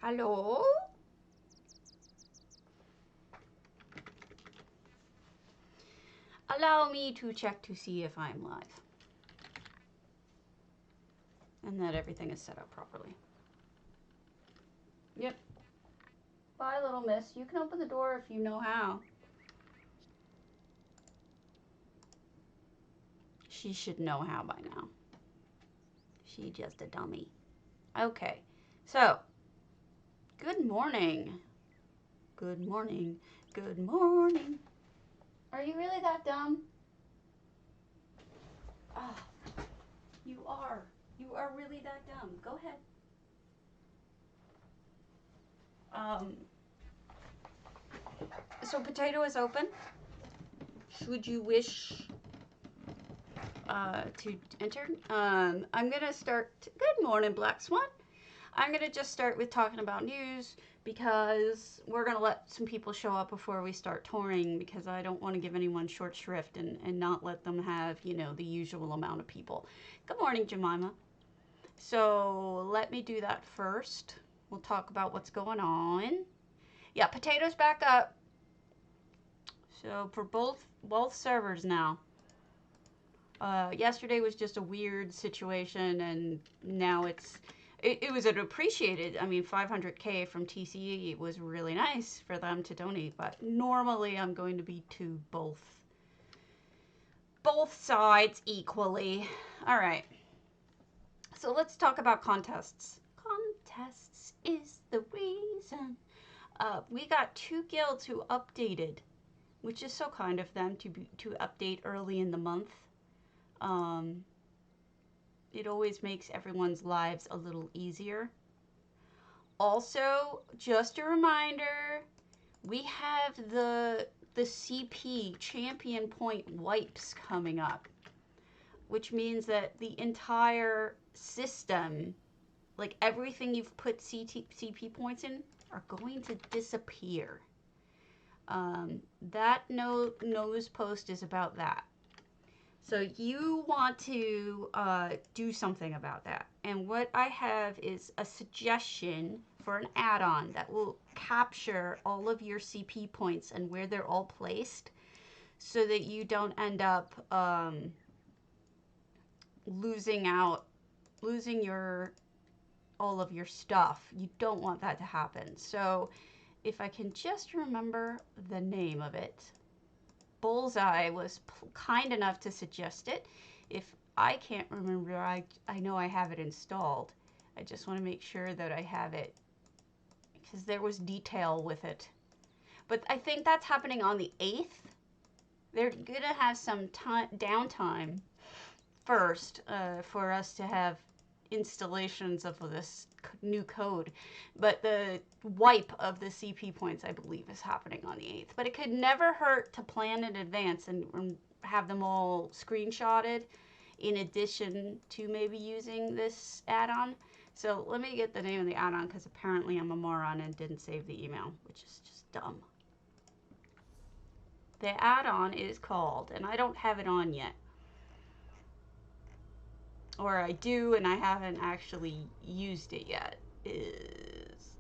Hello? Allow me to check to see if I'm live. And that everything is set up properly. Yep. Bye, little miss. You can open the door if you know how. She should know how by now. She just a dummy. Okay. So, good morning. Good morning. Good morning. Are you really that dumb? Oh, you are. You are really that dumb. Go ahead. So Potato is open. Should you wish to enter? I'm gonna start. Good morning, Black Swan. I'm gonna just start with talking about news because we're gonna let some people show up before we start touring because I don't want to give anyone short shrift and not let them have, you know, the usual amount of people. Good morning, Jemima. So let me do that first. We'll talk about what's going on. Yeah, Potato's back up. So for both servers now. Yesterday was just a weird situation, and now it was an appreciated. I mean, 500K from TCE was really nice for them to donate. But normally, I'm going to be to both sides equally. All right. So let's talk about contests. Contests is the reason. We got 2 guilds who updated, which is so kind of them to update early in the month. It always makes everyone's lives a little easier. Also, just a reminder, we have the CP champion point wipes coming up, which means that the entire system, like everything you've put CP points in, are going to disappear. That nose post is about that. So you want to do something about that. And what I have is a suggestion for an add-on that will capture all of your CP points and where they're all placed so that you don't end up losing all of your stuff. You don't want that to happen. So if I can just remember the name of it. Bullseye was kind enough to suggest it. If I can't remember, I know I have it installed. I just want to make sure that I have it because there was detail with it. But I think that's happening on the 8th. They're going to have some downtime first for us to have installations of this new code, but the wipe of the CP points I believe is happening on the 8th. But it could never hurt to plan in advance and have them all screenshotted in addition to maybe using this add-on. So let me get the name of the add-on because apparently I'm a moron and didn't save the email, which is just dumb. The add-on is called, and I don't have it on yet, or I do and I haven't actually used it yet, is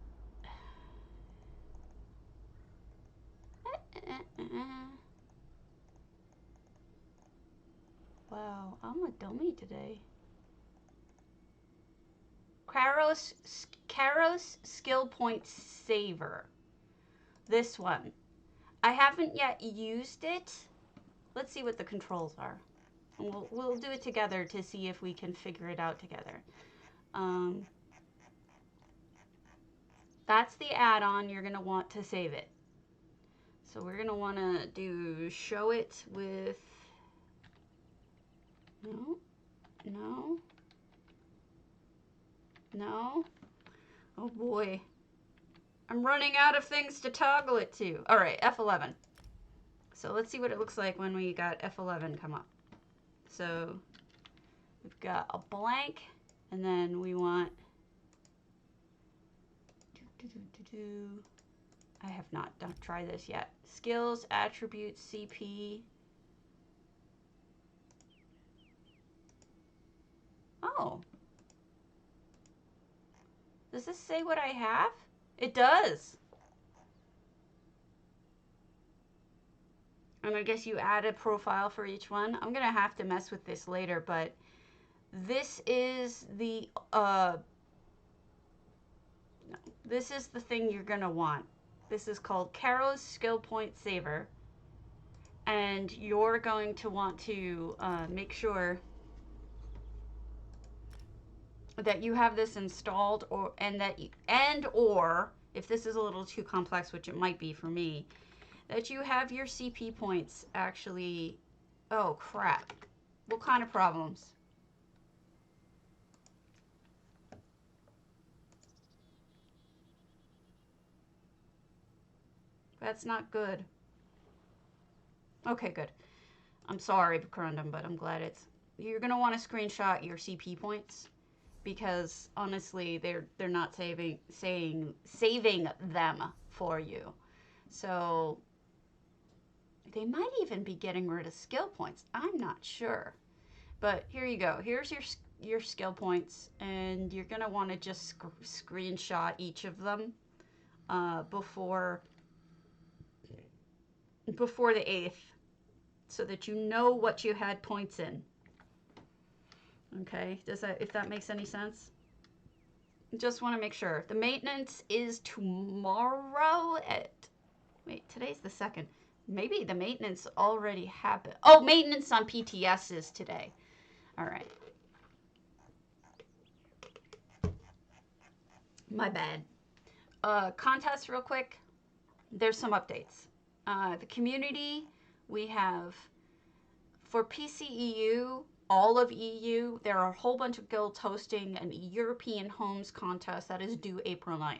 wow, I'm a dummy today. Karos Skill Point Saver. This one. I haven't yet used it. Let's see what the controls are. And we'll do it together to see if we can figure it out together. That's the add-on. You're going to want to save it. So we're going to want to do show it with... No. Oh boy. I'm running out of things to toggle it to. All right, F11. So let's see what it looks like when we got F11 come up. So we've got a blank, and then we want... I have not tried this yet. Skills, attributes, CP. Oh. Does this say what I have? It does. And I guess you add a profile for each one. I'm going to have to mess with this later, but this is the this is the thing you're going to want. This is called Caro's Skill Point Saver. And you're going to want to make sure that you have this installed, or or if this is a little too complex, which it might be for me, that you have your CP points actually. Oh crap. What kind of problems? That's not good. Okay, good. I'm sorry, Corundum, but I'm glad you're gonna want to screenshot your CP points, because honestly, they're not saving them for you. So they might even be getting rid of skill points. I'm not sure. But here you go. Here's your skill points, and you're gonna want to just screenshot each of them before the 8th, so that you know what you had points in. Okay, if that makes any sense? Just want to make sure. The maintenance is tomorrow wait, today's the 2nd. Maybe the maintenance already happened. Oh, maintenance on PTS is today. All right. My bad. Contest real quick. There's some updates. The community, we have for PCEU, all of EU, there are a whole bunch of guilds hosting an European Homes contest that is due April 9th.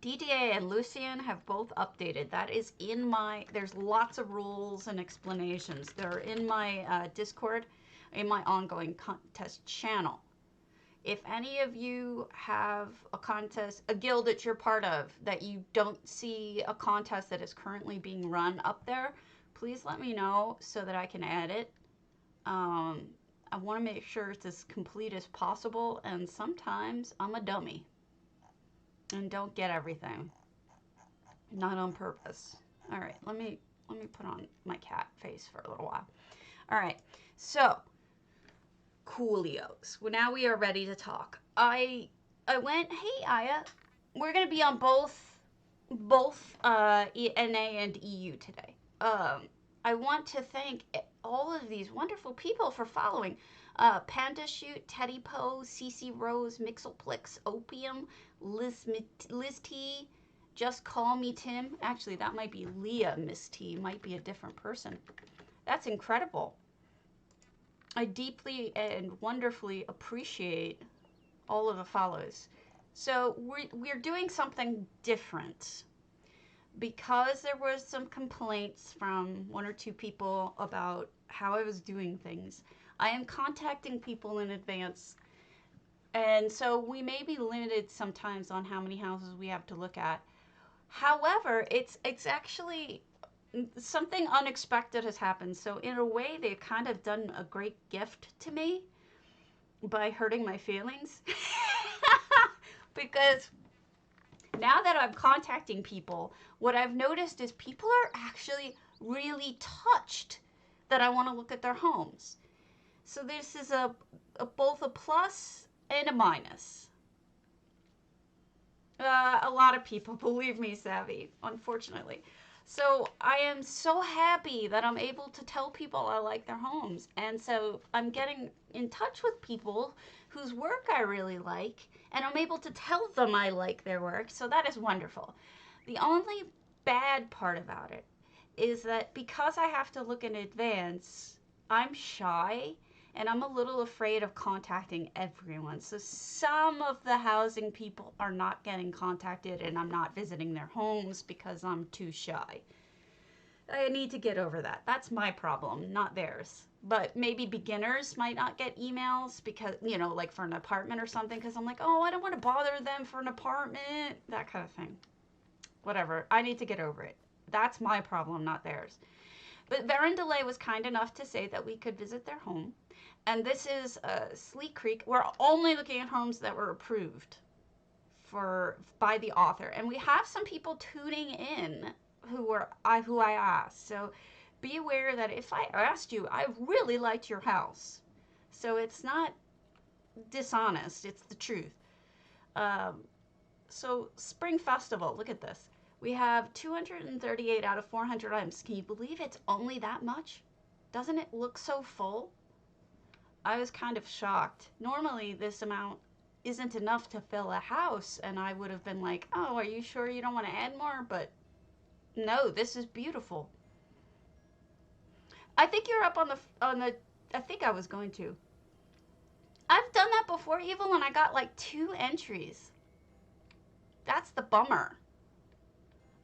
DDA and Lucian have both updated. That is in there's lots of rules and explanations. They're in my Discord, in my ongoing contest channel. If any of you have a guild that you're part of, that you don't see a contest that is currently being run up there, please let me know so that I can add it. I want to make sure it's as complete as possible, and sometimes I'm a dummy and don't get everything. Not on purpose. All right, let me put on my cat face for a little while. All right, so Coolios. Well, now we are ready to talk. I went, hey Aya, we're gonna be on both NA and EU today. I want to thank all of these wonderful people for following. Panda Shoot, Teddy Poe, CC Rose, Mixelplix, Opium, Liz T, Just Call Me Tim. Actually, that might be Leah Miss T. Might be a different person. That's incredible. I deeply and wonderfully appreciate all of the follows. So we're doing something different, because there was some complaints from 1 or 2 people about how I was doing things. I am contacting people in advance, and so we may be limited sometimes on how many houses we have to look at. However, it's actually something unexpected has happened. So in a way, they've kind of done a great gift to me by hurting my feelings. Because now that I'm contacting people, what I've noticed is people are actually really touched that I want to look at their homes. So this is both a plus and a minus. A lot of people, believe me, Savvy, unfortunately. So I am so happy that I'm able to tell people I like their homes. And so I'm getting in touch with people whose work I really like, and I'm able to tell them I like their work. So that is wonderful. The only bad part about it is that because I have to look in advance, I'm shy and I'm a little afraid of contacting everyone. So some of the housing people are not getting contacted, and I'm not visiting their homes because I'm too shy. I need to get over that. That's my problem, not theirs. But maybe beginners might not get emails because, like for an apartment or something, because I'm like, oh, I don't want to bother them for an apartment, that kind of thing. Whatever. I need to get over it. That's my problem, not theirs. But Verandale was kind enough to say that we could visit their home. And this is Sleek Creek. We're only looking at homes that were approved by the author. And we have some people tuning in who I asked. So be aware that if I asked you, I really liked your house. So it's not dishonest, it's the truth. So Spring Festival, look at this. We have 238 out of 400 items. Can you believe it's only that much? Doesn't it look so full? I was kind of shocked. Normally this amount isn't enough to fill a house, and I would have been like, oh, are you sure you don't want to add more? But no, this is beautiful. I think you're up on the, I think I was going to. I've done that before, Evil, and I got like 2 entries. That's the bummer.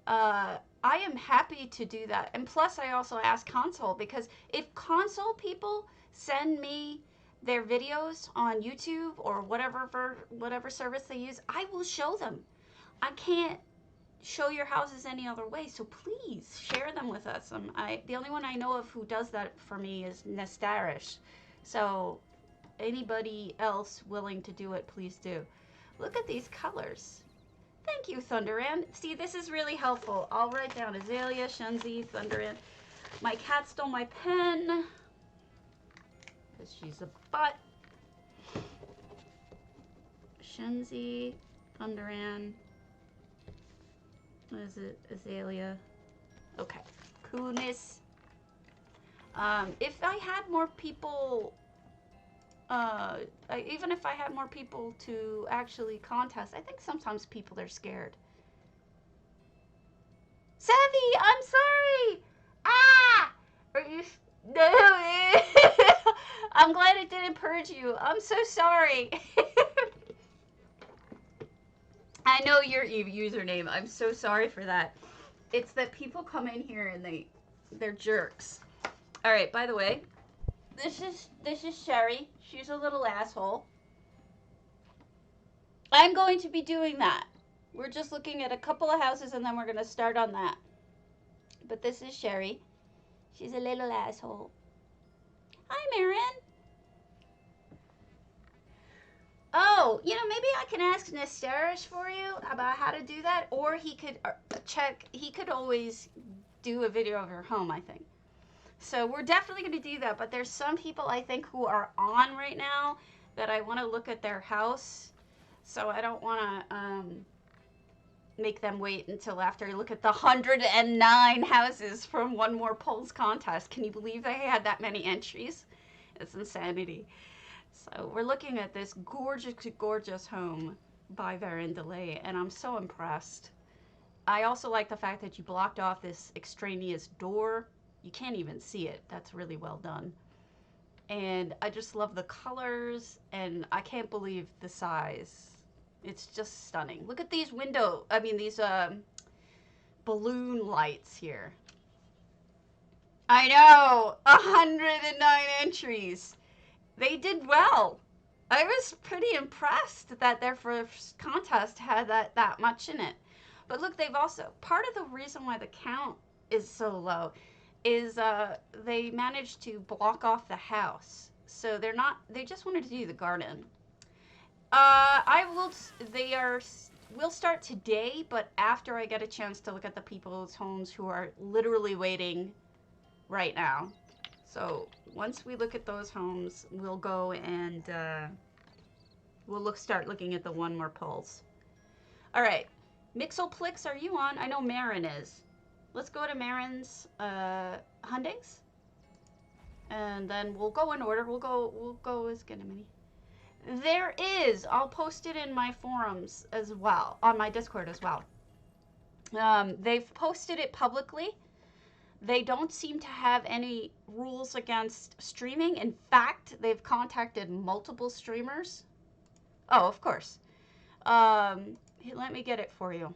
I am happy to do that. And plus, I also asked console, because if console people send me their videos on YouTube or whatever service they use, I will show them. I can't show your houses any other way, so please share them with us. The only one I know of who does that for me is Nestarish. So anybody else willing to do it, please do. Look at these colors. Thank you, Thunderan. See, this is really helpful. I'll write down Azalea, Shenzi, Thunderan. My cat stole my pen because she's a butt. Shenzi, Thunderan. What is it? Azalea. Okay. Kunis. If I had more people, even if I had more people to actually contest, I think sometimes people are scared. Savvy, I'm sorry. Ah! Are you? No. I'm glad it didn't purge you. I'm so sorry. I know your username. I'm so sorry for that. It's that people come in here and they're jerks. All right. By the way, this is Sherry. She's a little asshole. I'm going to be doing that. We're just looking at a couple of houses and then we're going to start on that. But this is Sherry. She's a little asshole. Hi, Marin. Oh, maybe I can ask Nestarish for you about how to do that, or he could he could always do a video of your home, I think. So we're definitely going to do that, but there's some people I think who are on right now that I want to look at their house, so I don't want to make them wait until after I look at the 109 houses from One More Polls contest. Can you believe they had that many entries? It's insanity. So we're looking at this gorgeous, gorgeous home by Varin Delay, and I'm so impressed. I also like the fact that you blocked off this extraneous door. You can't even see it. That's really well done. And I just love the colors, and I can't believe the size. It's just stunning. Look at these these balloon lights here. I know, 109 entries. They did well. I was pretty impressed that their first contest had that much in it. But look, they've also, part of the reason why the count is so low is they managed to block off the house. So they just wanted to do the garden. We'll start today, but after I get a chance to look at the people's homes who are literally waiting right now. So once we look at those homes, we'll go and start looking at the One More Polls. All right, Mixoplix, are you on? I know Marin is. Let's go to Marin's Hyundais, and then we'll go in order. We'll go as Ganymede. There is. I'll post it in my forums as well, on my Discord as well. They've posted it publicly. They don't seem to have any rules against streaming. In fact, they've contacted multiple streamers. Oh, of course. Let me get it for you.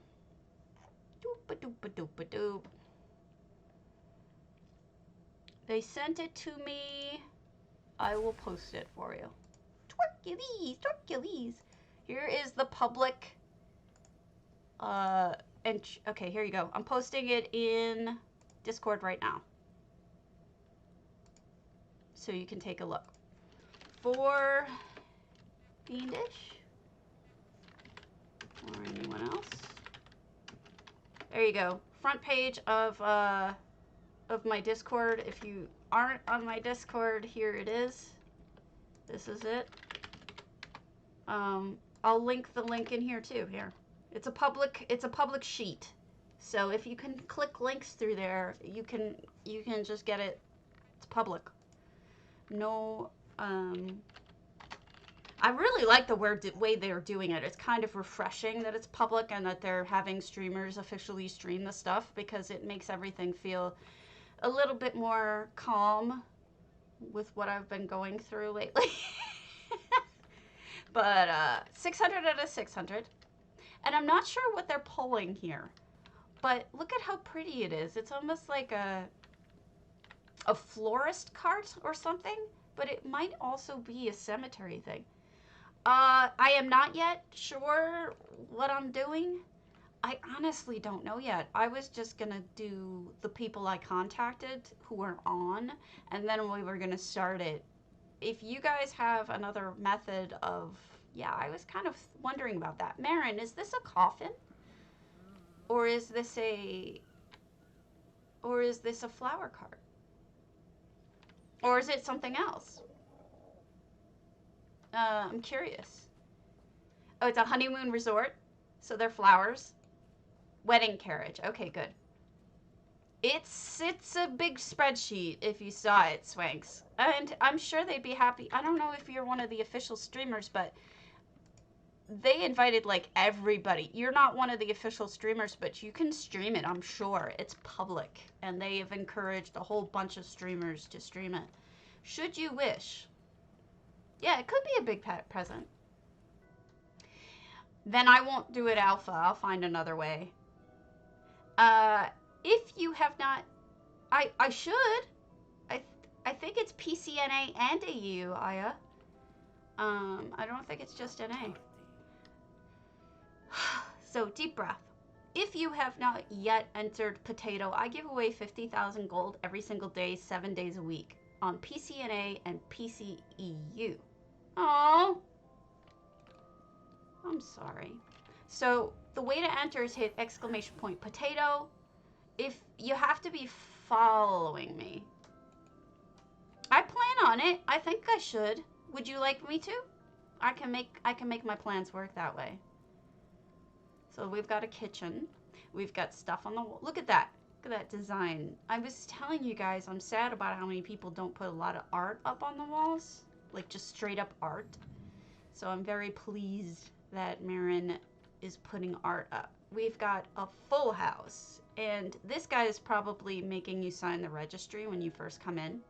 Doop-a-doop-a-doop-a-doop. They sent it to me. I will post it for you. Torcules. Here is the public. Okay, here you go. I'm posting it in Discord right now, so you can take a look. For Fiendish, or anyone else. There you go. Front page of my Discord. If you aren't on my Discord, here it is. This is it. I'll link the link in here too. Here, it's a public sheet. So if you can click links through there, you can just get it. It's public. No, I really like the way they're doing it. It's kind of refreshing that it's public and that they're having streamers officially stream the stuff, because it makes everything feel a little bit more calm with what I've been going through lately. But 600 out of 600. And I'm not sure what they're pulling here, but look at how pretty it is. It's almost like a florist cart or something, but it might also be a cemetery thing. I am not yet sure what I'm doing. I honestly don't know yet. I was just gonna do the people I contacted who were on, and then we were gonna start it. If you guys have another method of, yeah, I was kind of wondering about that. Marin, is this a coffin? Or is this a flower cart? Or is it something else? I'm curious. Oh, it's a honeymoon resort, so they're flowers. Wedding carriage. Okay, good. It's a big spreadsheet if you saw it, Swanks. And I'm sure they'd be happy. I don't know if you're one of the official streamers, but they invited like everybody. You're not one of the official streamers, but you can stream it, I'm sure. It's public, and they have encouraged a whole bunch of streamers to stream it. Should you wish. Yeah, it could be a big present. Then I won't do it alpha. I'll find another way. If you have not, I should. I think it's PCNA and AU, Aya. I don't think it's just NA. So deep breath. If you have not yet entered Potato, I give away 50,000 gold every single day, 7 days a week on PCNA and PCEU. Oh, I'm sorry. So the way to enter is hit exclamation point Potato. If you have to be following me. I plan on it. I think I should. Would you like me to? I can make my plans work that way. So we've got a kitchen. We've got stuff on the wall. Look at that. Look at that design. I was telling you guys, I'm sad about how many people don't put a lot of art up on the walls. Like just straight up art. So I'm very pleased that Marin is putting art up. We've got a full house. And this guy is probably making you sign the registry when you first come in.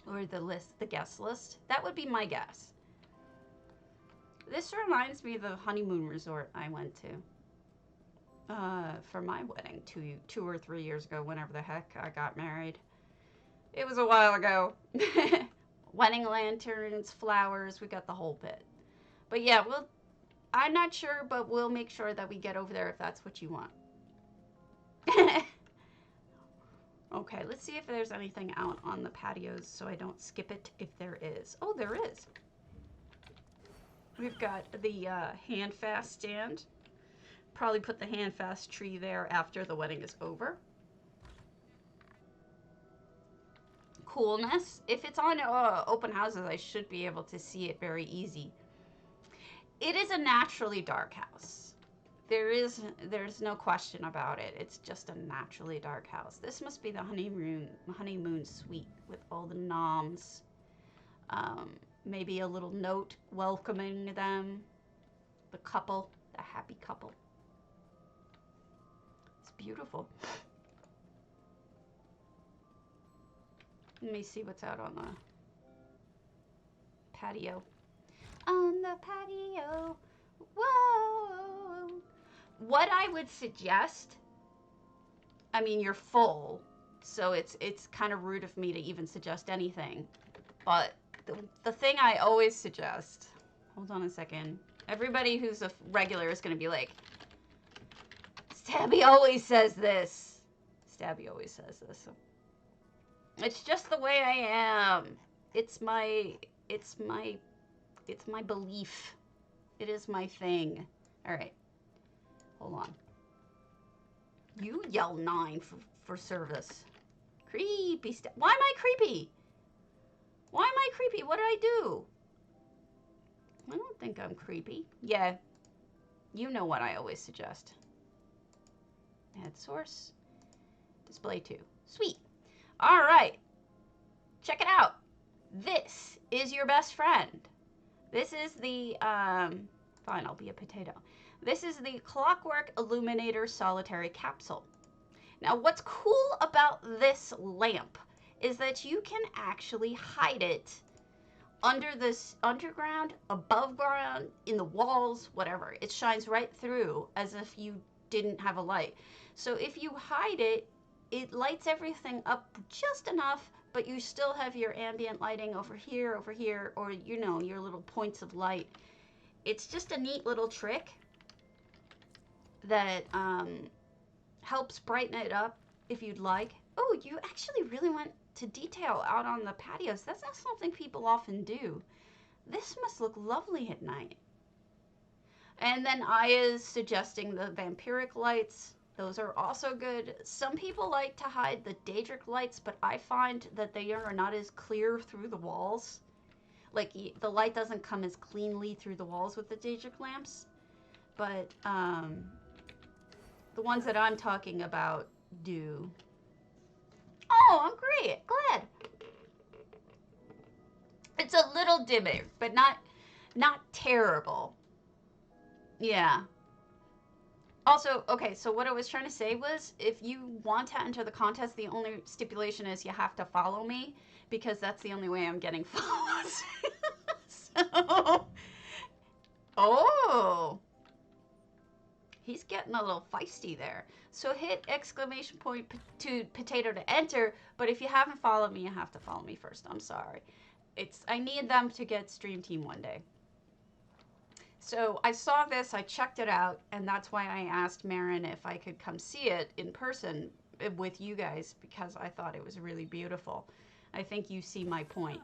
Or the guest list. That would be my guess. This reminds me of the honeymoon resort I went to. For my wedding 2 or 3 years ago, whenever the heck I got married. It was a while ago. Wedding lanterns, flowers, we got the whole bit. But yeah, I'm not sure, but we'll make sure that we get over there if that's what you want. Okay, let's see if there's anything out on the patios so I don't skip it if there is. Oh, there is. We've got the handfast stand. Probably put the handfast tree there after the wedding is over. Coolness. If it's on open houses, I should be able to see it very easy. It is a naturally dark house. There's no question about it. It's just a naturally dark house. This must be the honeymoon suite with all the noms. Maybe a little note welcoming them. The couple, the happy couple. It's beautiful. Let me see what's out on the patio. On the patio. Whoa. What I would suggest, I mean, you're full, so it's kind of rude of me to even suggest anything. But the thing I always suggest, hold on a second. Everybody who's a regular is going to be like, Stabby always says this. Stabby always says this. It's just the way I am. It's my belief. It is my thing. All right. Hold on. You yell 9 for service. Creepy stuff. Why am I creepy? Why am I creepy? What did I do? I don't think I'm creepy. Yeah. You know what I always suggest. Add source. Display 2. Sweet. All right. Check it out. This is your best friend. This is the, fine, I'll be a potato. This is the Clockwork Illuminator Solitary Capsule. Now, what's cool about this lamp is that you can actually hide it under this underground, above ground, in the walls, whatever. It shines right through as if you didn't have a light. So if you hide it, it lights everything up just enough, but you still have your ambient lighting over here, or, you know, your little points of light. It's just a neat little trick that helps brighten it up if you'd like. Oh, you actually really went to detail out on the patios. That's not something people often do. This must look lovely at night. And then Aya's suggesting the vampiric lights. Those are also good. Some people like to hide the Daedric lights, but I find that they are not as clear through the walls. Like, the light doesn't come as cleanly through the walls with the Daedric lamps. But the ones that I'm talking about do. Oh, I'm great. Glad. It's a little dimmer, but not terrible. Yeah. Also, okay, so what I was trying to say was, if you want to enter the contest, the only stipulation is you have to follow me, because that's the only way I'm getting follows. So, oh, he's getting a little feisty there. So hit exclamation point to potato to enter, but if you haven't followed me, you have to follow me first. I'm sorry. I need them to get Stream Team one day. So I saw this, I checked it out, and that's why I asked Marin if I could come see it in person with you guys, because I thought it was really beautiful. I think you see my point.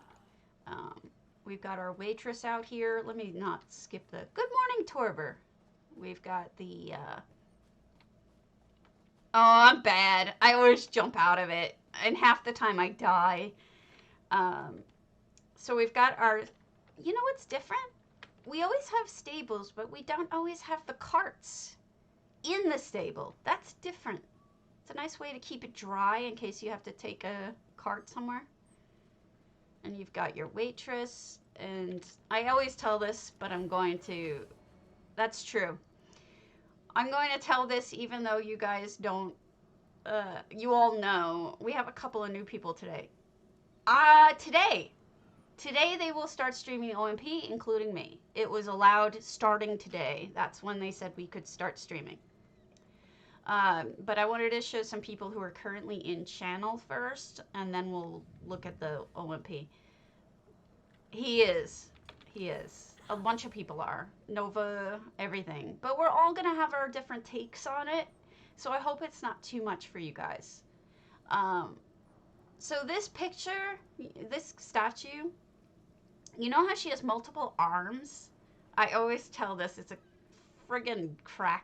We've got our waitress out here. Let me not skip the good morning, Torber. We've got the, oh, I'm bad. I always jump out of it, and half the time I die. So we've got our, you know what's different? We always have stables, but we don't always have the carts in the stable. That's different. It's a nice way to keep it dry in case you have to take a cart somewhere. And you've got your waitress, and I always tell this, but I'm going to, that's true. I'm going to tell this even though you guys don't, you all know, we have a couple of new people today. Today they will start streaming OMP, including me. It was allowed starting today. That's when they said we could start streaming. But I wanted to show some people who are currently in channel first, and then we'll look at the OMP. He is. A bunch of people are. Nova, everything. But we're all going to have our different takes on it, so I hope it's not too much for you guys. So this picture, this statue, you know how she has multiple arms? I always tell this, it's a friggin'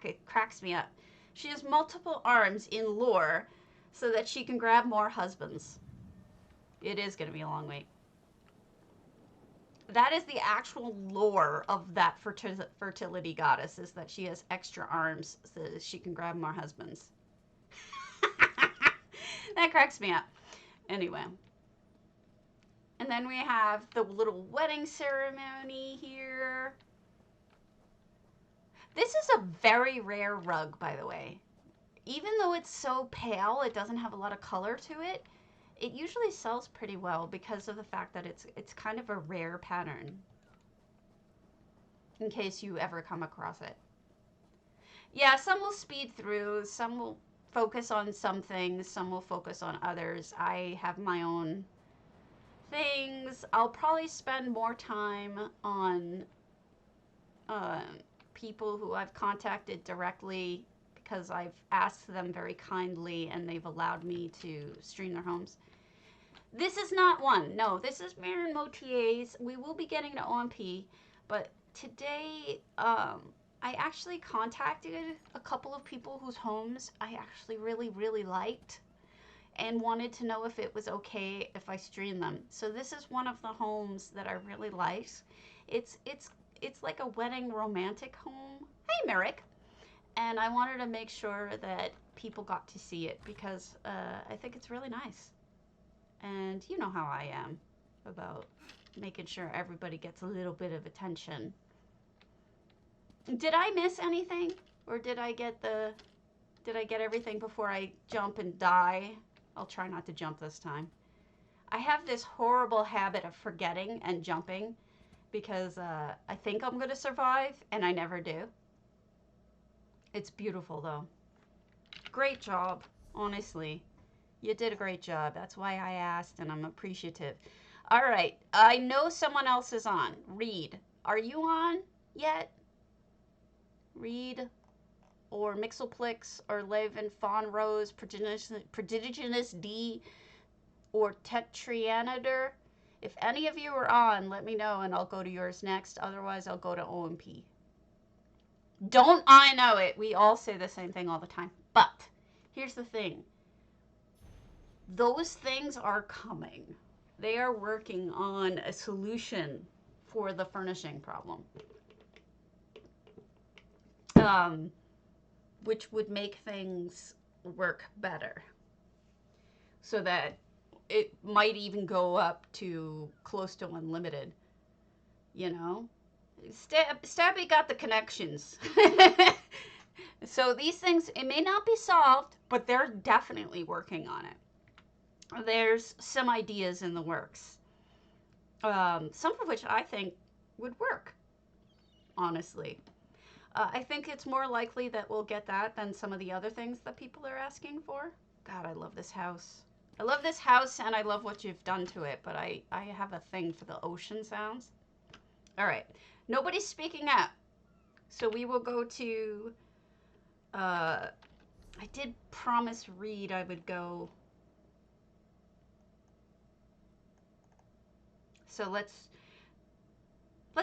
it cracks me up. She has multiple arms in lore so that she can grab more husbands. It is going to be a long wait. That is the actual lore of that fertility goddess, is that she has extra arms so that she can grab more husbands. That cracks me up. Anyway. And then we have the little wedding ceremony here. This is a very rare rug, by the way. Even though it's so pale, it doesn't have a lot of color to it. It usually sells pretty well because of the fact that it's kind of a rare pattern. In case you ever come across it. Yeah, some will speed through, some will focus on some things, some will focus on others. I have my own things. I'll probably spend more time on people who I've contacted directly because I've asked them very kindly and they've allowed me to stream their homes. This is not one. No, this is Marin Motier's. We will be getting to OMP, but today I I actually contacted a couple of people whose homes I actually really, really liked and wanted to know if it was okay if I stream them. So this is one of the homes that I really liked. It's like a wedding romantic home. Hey, Merrick. And I wanted to make sure that people got to see it because I think it's really nice. And you know how I am about making sure everybody gets a little bit of attention. Did I miss anything? Or did I get everything before I jump and die? I'll try not to jump this time. I have this horrible habit of forgetting and jumping because I think I'm going to survive and I never do. It's beautiful though. Great job, honestly. You did a great job. That's why I asked and I'm appreciative. All right, I know someone else is on. Reed, are you on yet? Reed or Mixelplix or Live in Fawn Rose, Prodigious D, or Tetrianator. If any of you are on, let me know and I'll go to yours next. Otherwise, I'll go to OMP. Don't I know it? We all say the same thing all the time. But here's the thing. Those things are coming. They are working on a solution for the furnishing problem. Which would make things work better. So that it might even go up to close to unlimited. You know? Stabby got the connections. So these things, it may not be solved, but they're definitely working on it. There's some ideas in the works. Some of which I think would work, honestly. I think it's more likely that we'll get that than some of the other things that people are asking for. God, I love this house. I love this house and I love what you've done to it, but I have a thing for the ocean sounds. All right. Nobody's speaking up. So we will go to, I did promise Reed I would go. So let's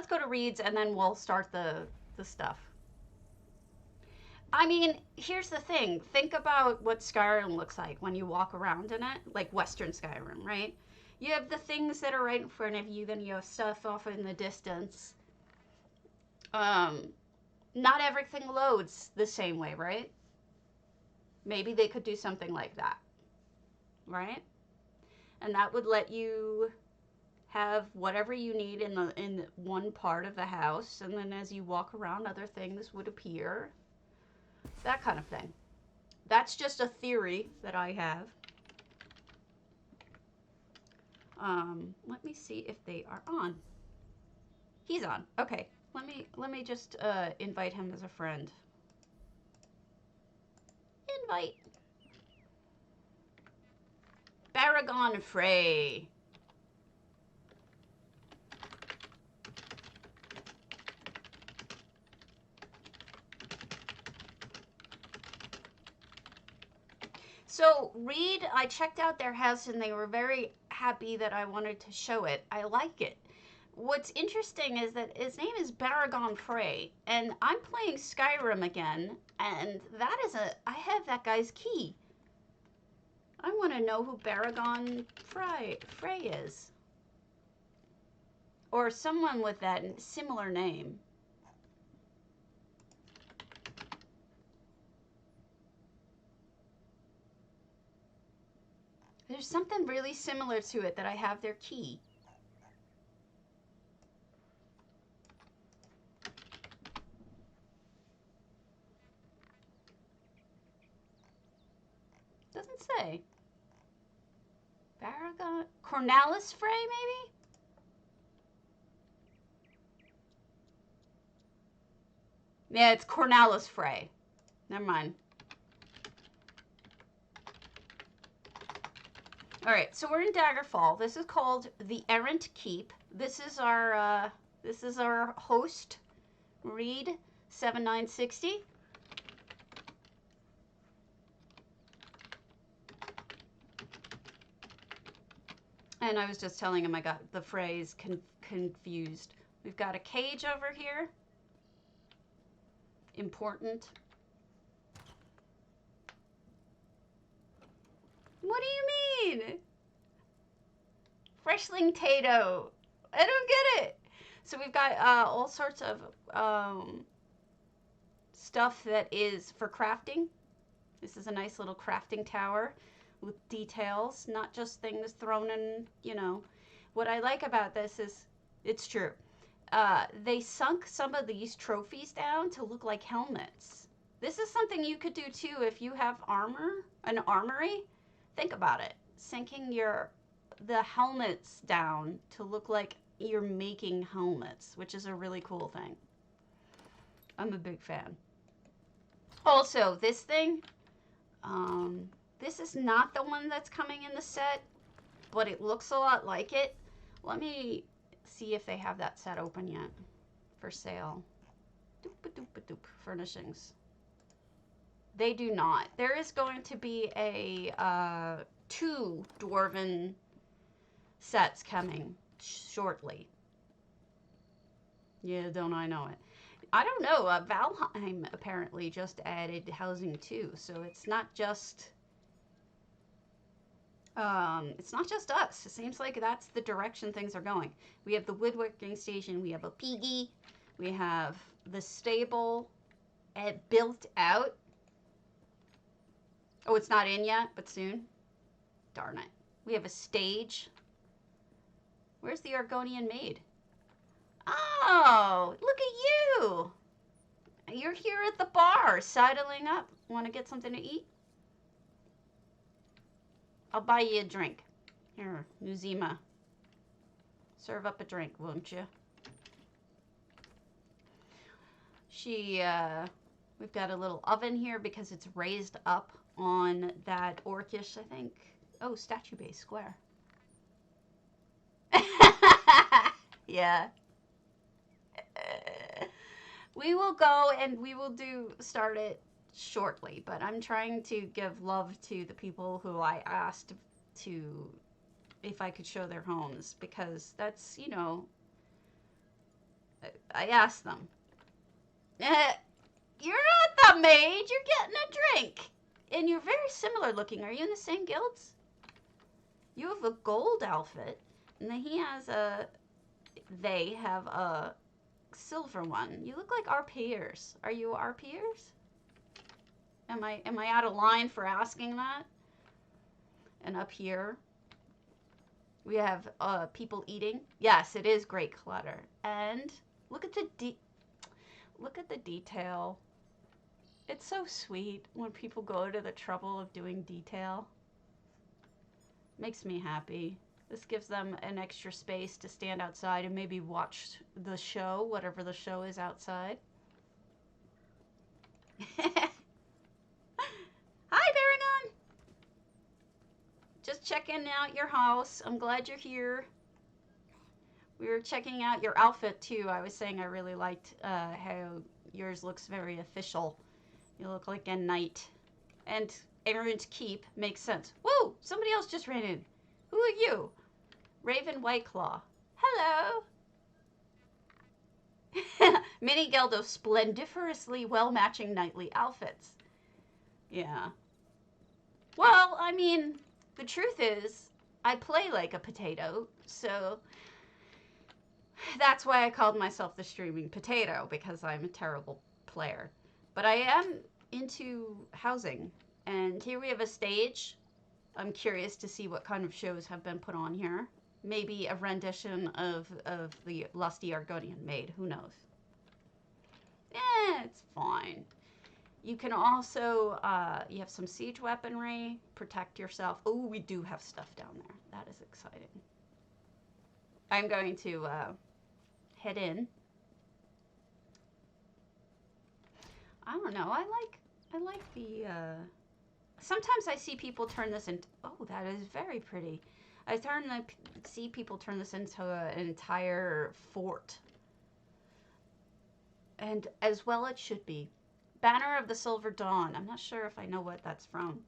go to Reed's and then we'll start the stuff. I mean, here's the thing. Think about what Skyrim looks like when you walk around in it, like Western Skyrim, right? You have the things that are right in front of you, then you have stuff off in the distance. Not everything loads the same way, right? Maybe they could do something like that, right? And that would let you have whatever you need in one part of the house, and then as you walk around, other things would appear. That kind of thing. That's just a theory that I have. Let me see if they are on. He's on. Okay. Let me just invite him as a friend. Invite. Baragon Frey. So, Reed, I checked out their house and they were very happy that I wanted to show it. I like it. What's interesting is that his name is Baragon Frey, and I'm playing Skyrim again, and I have that guy's key. I want to know who Baragon Frey is. Or someone with that similar name. There's something really similar to it that I have their key. Doesn't say. Baragon? Cornelis Frey, maybe? Yeah, it's Cornelis Frey. Never mind. All right, so we're in Daggerfall. This is called the Errant Keep. This is our host, Reed 7960. And I was just telling him I got the phrase confused. We've got a cage over here. important. What do you mean? Freshling Tato. I don't get it. So we've got all sorts of stuff that is for crafting. This is a nice little crafting tower with details, not just things thrown in, you know. What I like about this is, it's true. They sunk some of these trophies down to look like helmets. This is something you could do too if you have armor, an armory. Think about it. Sinking the helmets down to look like you're making helmets, which is a really cool thing. I'm a big fan. Also, this thing, this is not the one that's coming in the set, but it looks a lot like it. Let me see if they have that set open yet for sale. Doop-a-doop-a-doop. Furnishings. They do not. There is going to be a 2 Dwarven sets coming shortly. Yeah, don't I know it. I don't know. Valheim apparently just added housing too, so it's not just us. It seems like that's the direction things are going. We have the woodworking station. We have a piggy. We have the stable built out. Oh, it's not in yet, but soon. Darn it. We have a stage. Where's the Argonian maid? Oh, look at you. You're here at the bar, sidling up. Want to get something to eat? I'll buy you a drink. Here, Nuzima. Serve up a drink, won't you? We've got a little oven here because it's raised up on that orcish, I think. Oh, statue base square. Yeah. We will go and we will start it shortly, but I'm trying to give love to the people who I asked to, if I could show their homes, because that's, you know, I asked them. You're not the maid, you're getting a drink. And you're very similar looking. Are you in the same guilds? You have a gold outfit, and then they have a silver one. You look like our peers. Are you our peers? Am I out of line for asking that? And up here, we have people eating. Yes, it is great clutter. And look at the detail. It's so sweet when people go to the trouble of doing detail. Makes me happy. This gives them an extra space to stand outside and maybe watch the show, whatever the show is outside. Hi, Baragon! Just checking out your house. I'm glad you're here. We were checking out your outfit too. I was saying I really liked how yours looks very official. You look like a knight. And Aaron's Keep makes sense. Whoa! Somebody else just ran in. Who are you? Raven Whiteclaw. Hello! Mini guild of splendiferously well-matching nightly outfits. Yeah. Well, I mean, the truth is, I play like a potato, so that's why I called myself the Streaming Potato, because I'm a terrible player. But I am into housing, and here we have a stage. I'm curious to see what kind of shows have been put on here. Maybe a rendition of the Lusty Argonian Maid. Who knows? It's fine. You can also, you have some siege weaponry. Protect yourself. Oh, we do have stuff down there. That is exciting. I'm going to head in. I don't know. I like the, sometimes I see people turn this into, oh, that is very pretty. I see people turn this into an entire fort. And as well it should be. Banner of the Silver Dawn. I'm not sure if I know what that's from.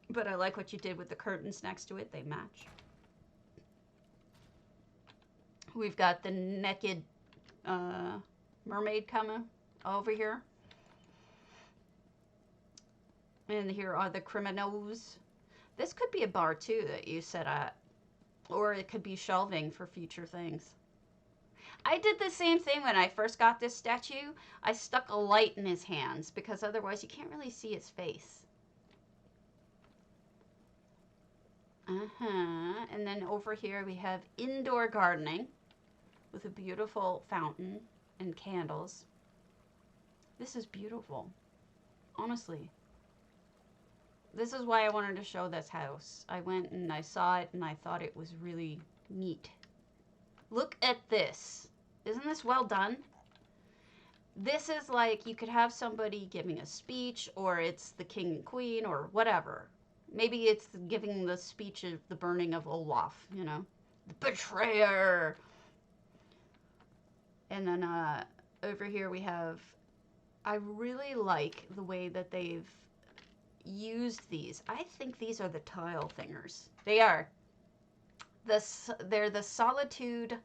But I like what you did with the curtains next to it. They match. We've got the naked mermaid coming. over here. And here are the criminals. This could be a bar too that you set at. Or it could be shelving for future things. I did the same thing when I first got this statue. I stuck a light in his hands because otherwise you can't really see his face. And then over here we have indoor gardening with a beautiful fountain and candles. This is beautiful. Honestly. This is why I wanted to show this house. I went and I saw it and I thought it was really neat. Look at this. Isn't this well done? This is like you could have somebody giving a speech, or it's the king and queen or whatever. Maybe it's giving the speech of the burning of Olaf, you know. The betrayer. And then over here we have, I really like the way that they've used these. I think these are the tile thingers. They are. They're the solitude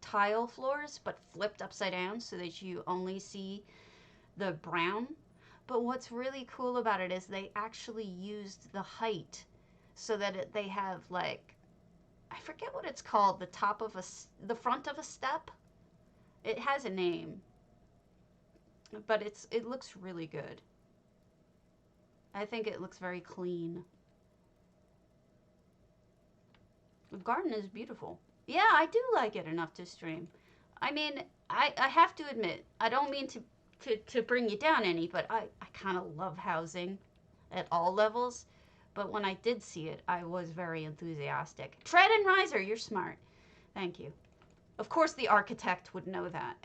tile floors, but flipped upside down so that you only see the brown. But what's really cool about it is they actually used the height so that they have, like, I forget what it's called, the front of a step. It has a name, but it looks really good. I think it looks very clean. The garden is beautiful. Yeah, I do like it enough to stream. I mean, I have to admit, I don't mean to bring you down any, but I kind of love housing at all levels. But when I did see it, I was very enthusiastic. Tread and Riser, you're smart. Thank you. Of course the architect would know that.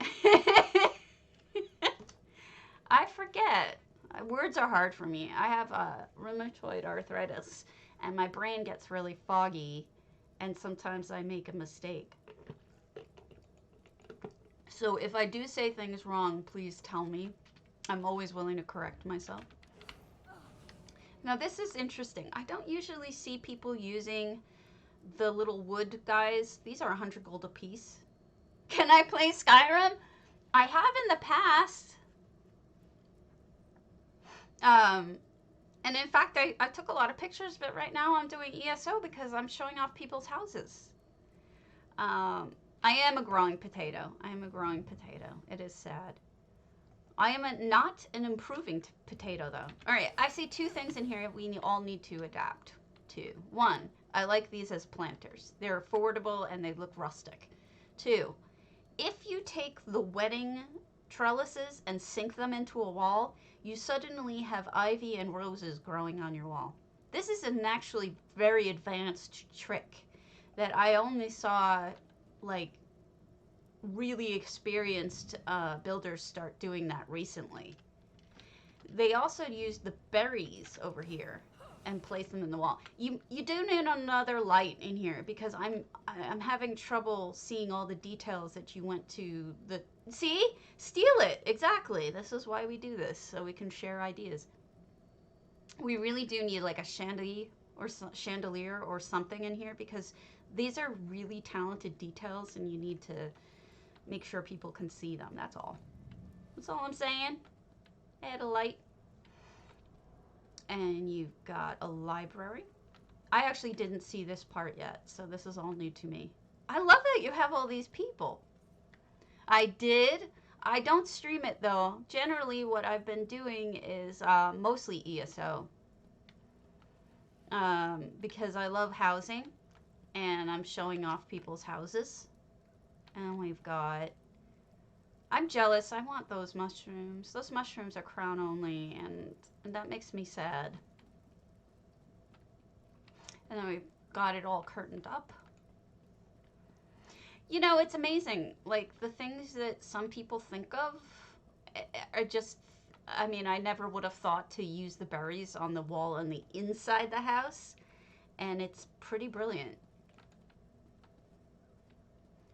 I forget. Words are hard for me. I have rheumatoid arthritis, and my brain gets really foggy, and sometimes I make a mistake. So if I do say things wrong, please tell me. I'm always willing to correct myself. Now this is interesting. I don't usually see people using the little wood guys. These are 100 gold a piece. Can I play Skyrim? I have in the past. And in fact, I took a lot of pictures, but right now I'm doing ESO because I'm showing off people's houses. I am a growing potato. I am a growing potato. It is sad. I am not an improving potato, though. All right, I see two things in here we all need to adapt to. One, I like these as planters. They're affordable and they look rustic. Two, if you take the wedding trellises and sink them into a wall, you suddenly have ivy and roses growing on your wall. This is an actually very advanced trick that I only saw, like, really experienced builders start doing that recently. They also used the berries over here and place them in the wall. You do need another light in here because I'm having trouble seeing all the details that you went to the... See? Steal it! Exactly. This is why we do this, so we can share ideas. We really do need like a chandelier or something in here because these are really talented details and you need to make sure people can see them. That's all. That's all I'm saying. Add a light. And you've got a library. I actually didn't see this part yet, so this is all new to me. I love that you have all these people. I did. I don't stream it though. Generally what I've been doing is mostly ESO. Because I love housing and I'm showing off people's houses. And we've got... I'm jealous. I want those mushrooms. Those mushrooms are crown only, and that makes me sad. And then we've got it all curtained up. You know, it's amazing. Like, the things that some people think of are just... I mean, I never would have thought to use the berries on the wall on the inside the house. And it's pretty brilliant.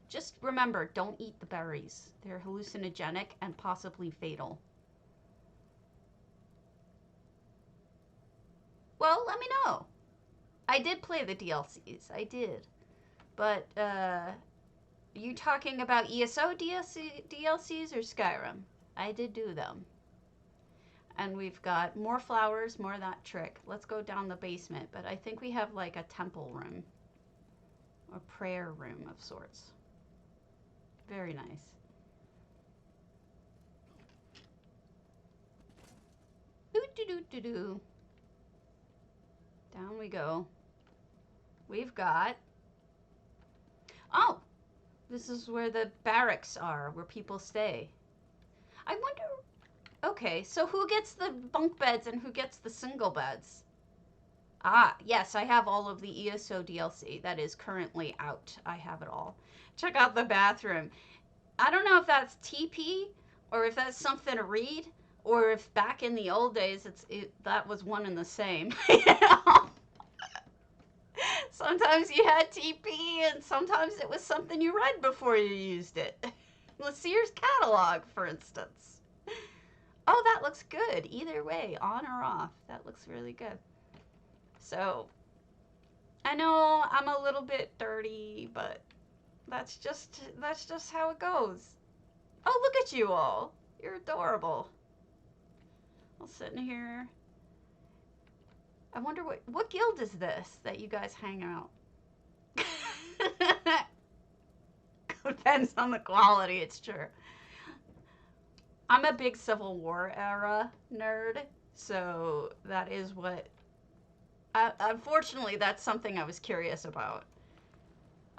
Just remember, don't eat the berries. They're hallucinogenic and possibly fatal. Well, let me know. I did play the DLCs. I did. But, Are you talking about ESO DLCs or Skyrim? I did do them. And we've got more flowers, more of that trick. Let's go down the basement, but I think we have like a temple room. A prayer room of sorts. Very nice. Doo-doo-doo-doo-doo. Down we go. We've got... Oh! This is where the barracks are, where people stay. I wonder... Okay, so who gets the bunk beds and who gets the single beds? Ah, yes, I have all of the ESO DLC that is currently out. I have it all. Check out the bathroom. I don't know if that's TP or if that's something to read or if back in the old days that was one and the same. You know? Sometimes you had TP and sometimes it was something you read before you used it. The Sears catalog, for instance. Oh, that looks good. Either way, on or off. That looks really good. So, I know I'm a little bit dirty, but that's just how it goes. Oh, look at you all. You're adorable. I'll sit in here. I wonder what guild is this that you guys hang out? Depends on the quality, it's true. I'm a big Civil War era nerd, so that is what... unfortunately, that's something I was curious about.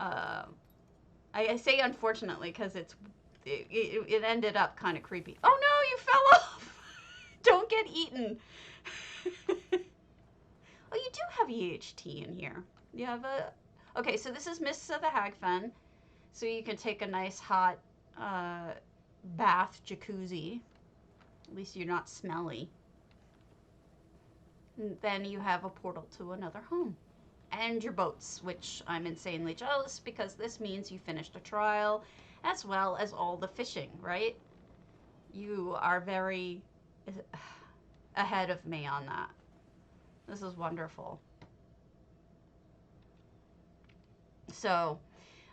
I say unfortunately because it ended up kind of creepy. Oh no, you fell off! Don't get eaten. Oh, you do have EHT in here. You have a... Okay, so this is Mists of the Hagfen. So you can take a nice hot bath jacuzzi. At least you're not smelly. And then you have a portal to another home. And your boats, which I'm insanely jealous because this means you finished a trial as well as all the fishing, right? You are very ahead of me on that. This is wonderful. So,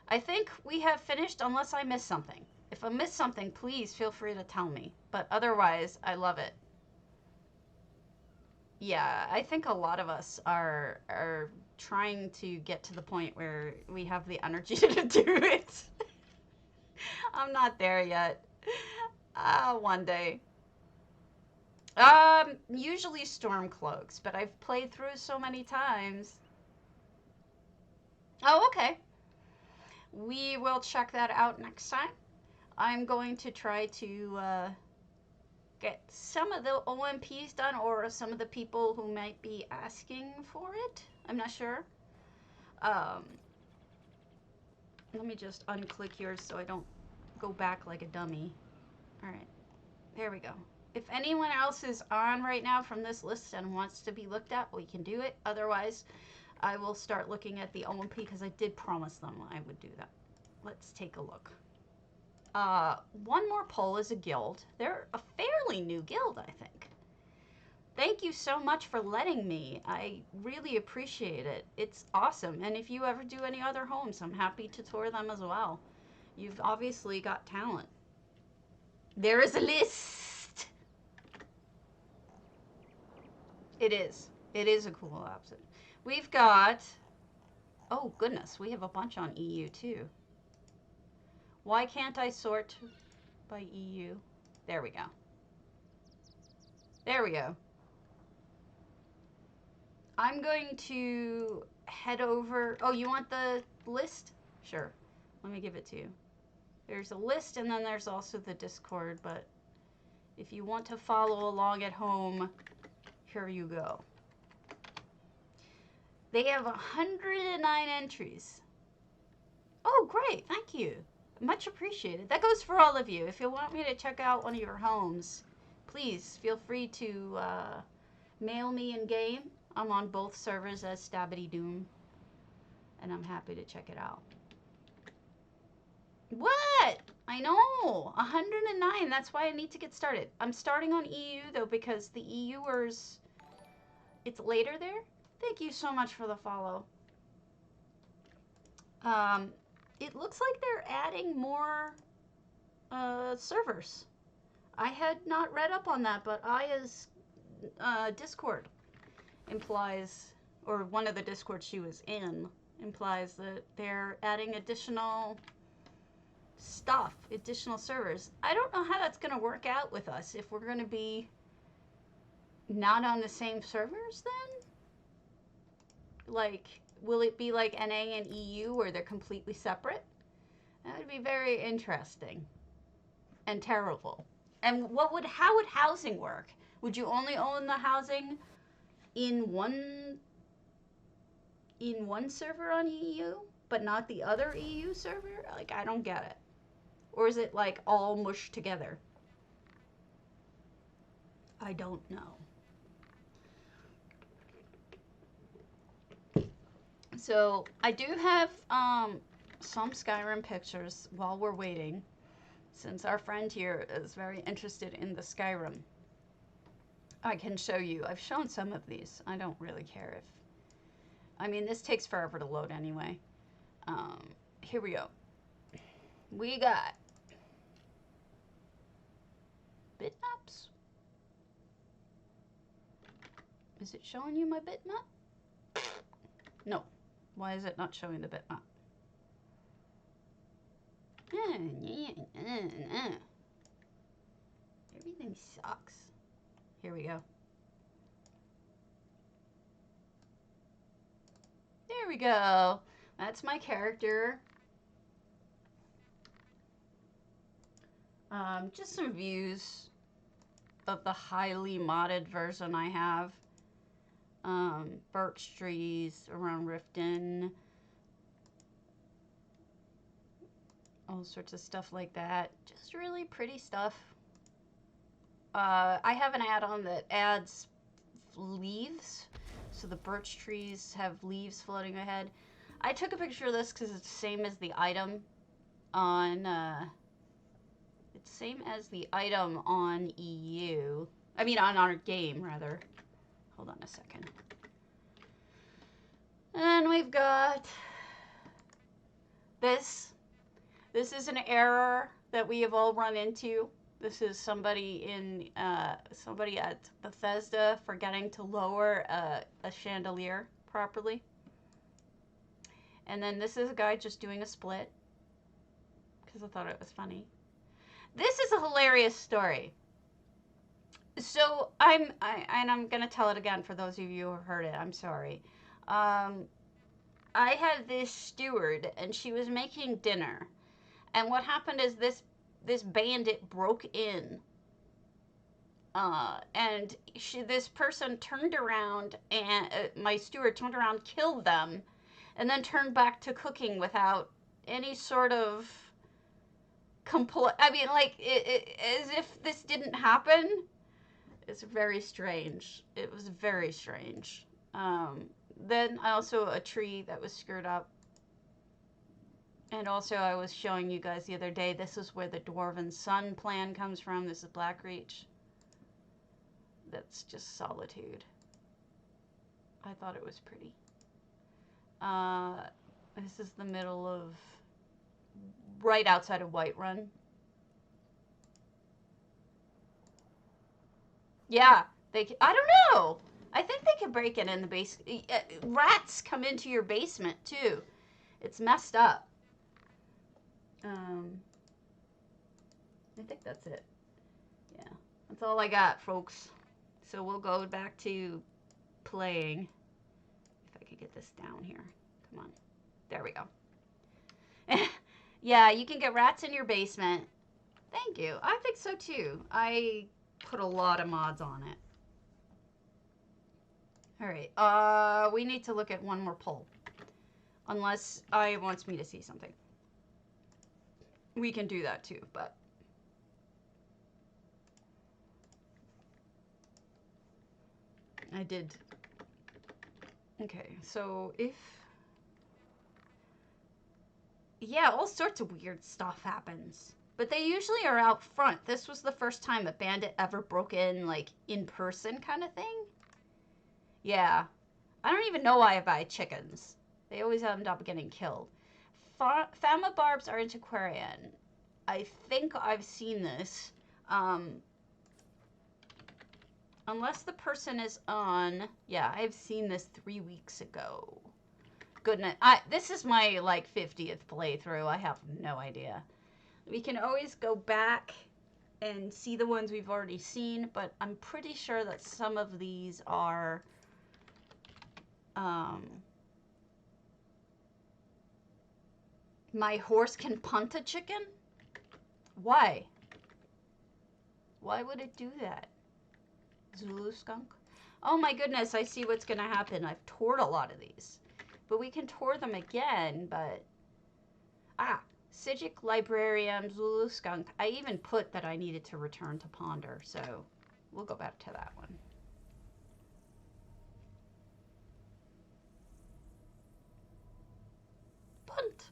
I think we have finished unless I missed something. If I missed something, please feel free to tell me. But otherwise, I love it. Yeah, I think a lot of us are trying to get to the point where we have the energy to do it. I'm not there yet. One day. Usually Stormcloaks, but I've played through so many times. Oh, okay. We will check that out next time. I'm going to try to get some of the OMPs done, or some of the people who might be asking for it. I'm not sure. Let me just unclick yours so I don't go back like a dummy. All right, there we go. If anyone else is on right now from this list and wants to be looked at, we can do it. Otherwise, I will start looking at the OMP because I did promise them I would do that. Let's take a look. One More Pull is a guild. They're a fairly new guild, I think. Thank you so much for letting me. I really appreciate it. It's awesome. And if you ever do any other homes, I'm happy to tour them as well. You've obviously got talent. There is a list. It is. It is a cool option. We've got... Oh, goodness. We have a bunch on EU, too. Why can't I sort by EU? There we go. There we go. I'm going to head over... Oh, you want the list? Sure. Let me give it to you. There's a list, and then there's also the Discord, but if you want to follow along at home, here you go. They have 109 entries. Oh, great. Thank you. Much appreciated. That goes for all of you. If you want me to check out one of your homes, please feel free to mail me in game. I'm on both servers as Stabbity Doom, and I'm happy to check it out. What? I know. 109. That's why I need to get started. I'm starting on EU, though, because the EUers, it's later there. Thank you so much for the follow. it looks like they're adding more servers. I had not read up on that, but Aya's Discord implies, or one of the Discords she was in, implies that they're adding additional stuff, additional servers. I don't know how that's going to work out with us if we're going to be not on the same servers then? Like, will it be like NA and EU where they're completely separate? That would be very interesting and terrible. And how would housing work? Would you only own the housing in one server on EU, but not the other EU server? Like, I don't get it. Or is it like all mushed together? I don't know. So I do have some Skyrim pictures while we're waiting, since our friend here is very interested in the Skyrim. I can show you. I've shown some of these. I don't really care if... I mean, this takes forever to load anyway. Here we go. We got bitmaps. Is it showing you my bitmap? No. Why is it not showing the bitmap? Everything sucks. Here we go. There we go. That's my character. Just some views of the highly modded version I have. Birch trees around Riften. All sorts of stuff like that. Just really pretty stuff. I have an add-on that adds leaves. So the birch trees have leaves floating ahead. I took a picture of this because it's the same as the item on... it's same as the item on EU. I mean, on our game, rather. Hold on a second. And we've got this. This is an error that we have all run into. This is somebody in somebody at Bethesda forgetting to lower a chandelier properly. And then this is a guy just doing a split because I thought it was funny. This is a hilarious story. So I'm gonna tell it again for those of you who have heard it. I'm sorry. I had this steward and she was making dinner, and what happened is this bandit broke in, and this person turned around, and my steward turned around, killed them, and then turned back to cooking without any sort of I mean, like, as if this didn't happen. It's very strange. It was very strange. Then also a tree that was screwed up. And also I was showing you guys the other day, this is where the Dwarven Sun plan comes from. This is Blackreach. That's just solitude. I thought it was pretty. This is the middle of... right outside of Whiterun. Yeah, I don't know. I think they can break it in the base. Rats come into your basement too. It's messed up. I think that's it. Yeah, that's all I got, folks. So we'll go back to playing. If I could get this down here. Come on. There we go. Yeah, you can get rats in your basement. Thank you. I think so too. I put a lot of mods on it. All right. We need to look at one more poll. Unless I wants me to see something. We can do that too, but... I did... Okay, so if... Yeah, all sorts of weird stuff happens. But they usually are out front. This was the first time a bandit ever broke in, like, in person kind of thing. Yeah. I don't even know why I buy chickens. They always end up getting killed. Fama Barbs are antiquarian. I think I've seen this. Unless the person is on... Yeah, I've seen this 3 weeks ago. Goodness. This is my, like, 50th playthrough. I have no idea. We can always go back and see the ones we've already seen, but I'm pretty sure that some of these are... My horse can punt a chicken? Why? Why would it do that? Zulu skunk? Oh my goodness, I see what's going to happen. I've toured a lot of these. But we can tour them again, but... Sijic Librarian, Zulu skunk. I even put that I needed to return to Ponder, so we'll go back to that one. Punt!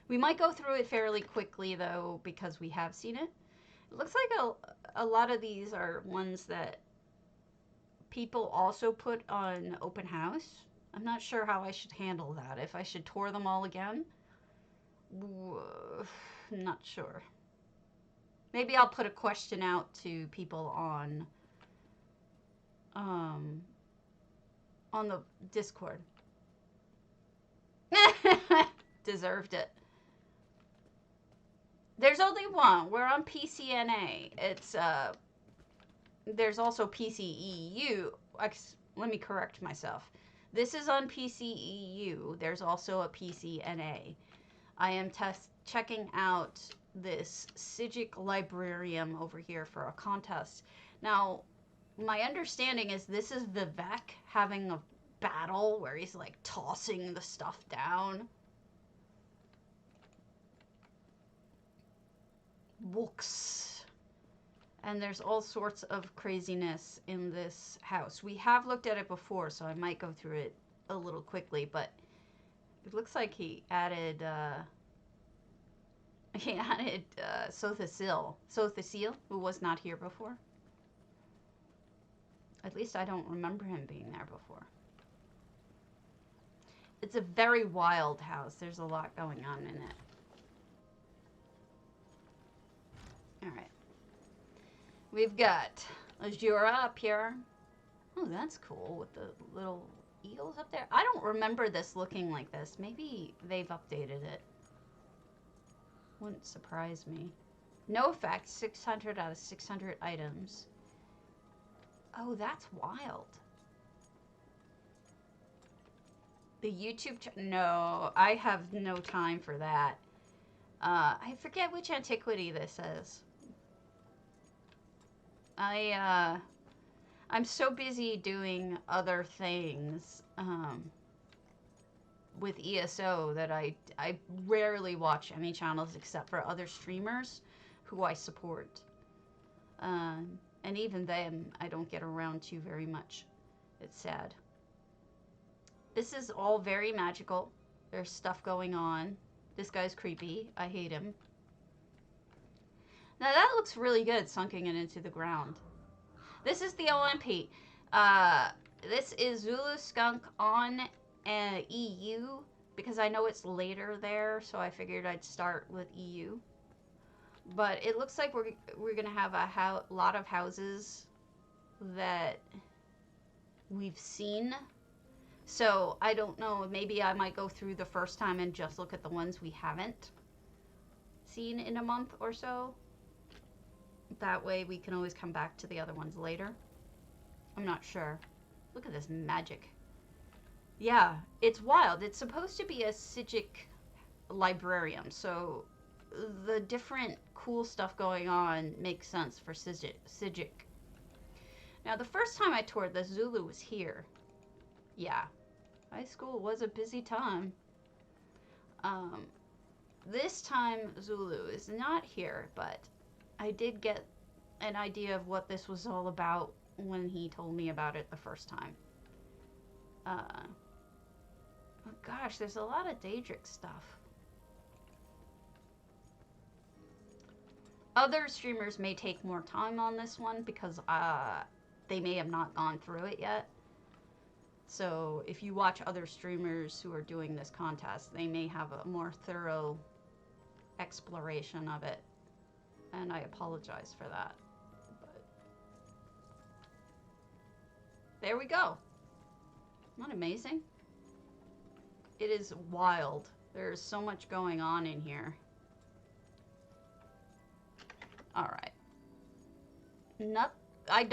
We might go through it fairly quickly, though, because we have seen it. It looks like a lot of these are ones that people also put on open house. I'm not sure how I should handle that. If I should tour them all again? Not sure. Maybe I'll put a question out to people on the Discord. Deserved it. There's only one. We're on PCNA. It's, there's also PCEU. Let me correct myself. This is on PCEU. There's also a PCNA. I am checking out this Sijic Librarium over here for a contest. Now, my understanding is this is Vivek having a battle where he's, like, tossing the stuff down. Books. And there's all sorts of craziness in this house. We have looked at it before, so I might go through it a little quickly, but it looks like he added Sothasil, who was not here before. At least I don't remember him being there before. It's a very wild house. There's a lot going on in it. Alright. We've got Azura up here. Oh, that's cool with the little eagles up there. I don't remember this looking like this. Maybe they've updated it. Wouldn't surprise me. No effect, 600 out of 600 items. Oh, that's wild. The YouTube no, I have no time for that. I forget which antiquity this is. I'm so busy doing other things with ESO that I rarely watch any channels except for other streamers who I support. And even them, I don't get around to very much. It's sad. This is all very magical. There's stuff going on. This guy's creepy. I hate him. Now that looks really good, sunking it into the ground. This is the LMP. This is Zulu Skunk on EU, because I know it's later there, so I figured I'd start with EU. But it looks like we're gonna have a lot of houses that we've seen. So I don't know, maybe I might go through the first time and just look at the ones we haven't seen in a month or so. That way we can always come back to the other ones later. I'm not sure. Look at this magic. Yeah, it's wild. It's supposed to be a Sijic librarium, so the different cool stuff going on makes sense for Sijic. Now, the first time I toured this, Zulu was here. Yeah, high school was a busy time. This time, Zulu is not here, but I did get an idea of what this was all about when he told me about it the first time. Oh gosh, there's a lot of Daedric stuff. Other streamers may take more time on this one because they may have not gone through it yet. So if you watch other streamers who are doing this contest, they may have a more thorough exploration of it. And I apologize for that. But there we go. Isn't that amazing? It is wild. There's so much going on in here. All right. I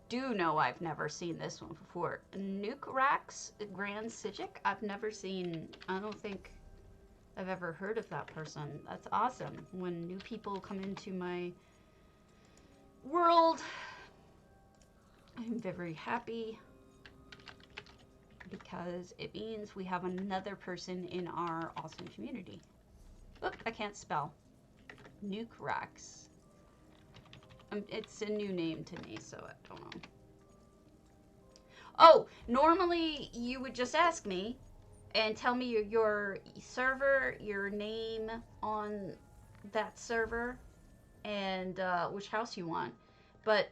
do know I've never seen this one before. Nuke Rax Grand Sijic. I've never seen, I don't think I've ever heard of that person. That's awesome. When new people come into my world, I'm very happy because it means we have another person in our awesome community. Oop, I can't spell. Nuke Rax. It's a new name to me, so I don't know. Oh, normally you would just ask me and tell me your server, your name on that server, and which house you want. But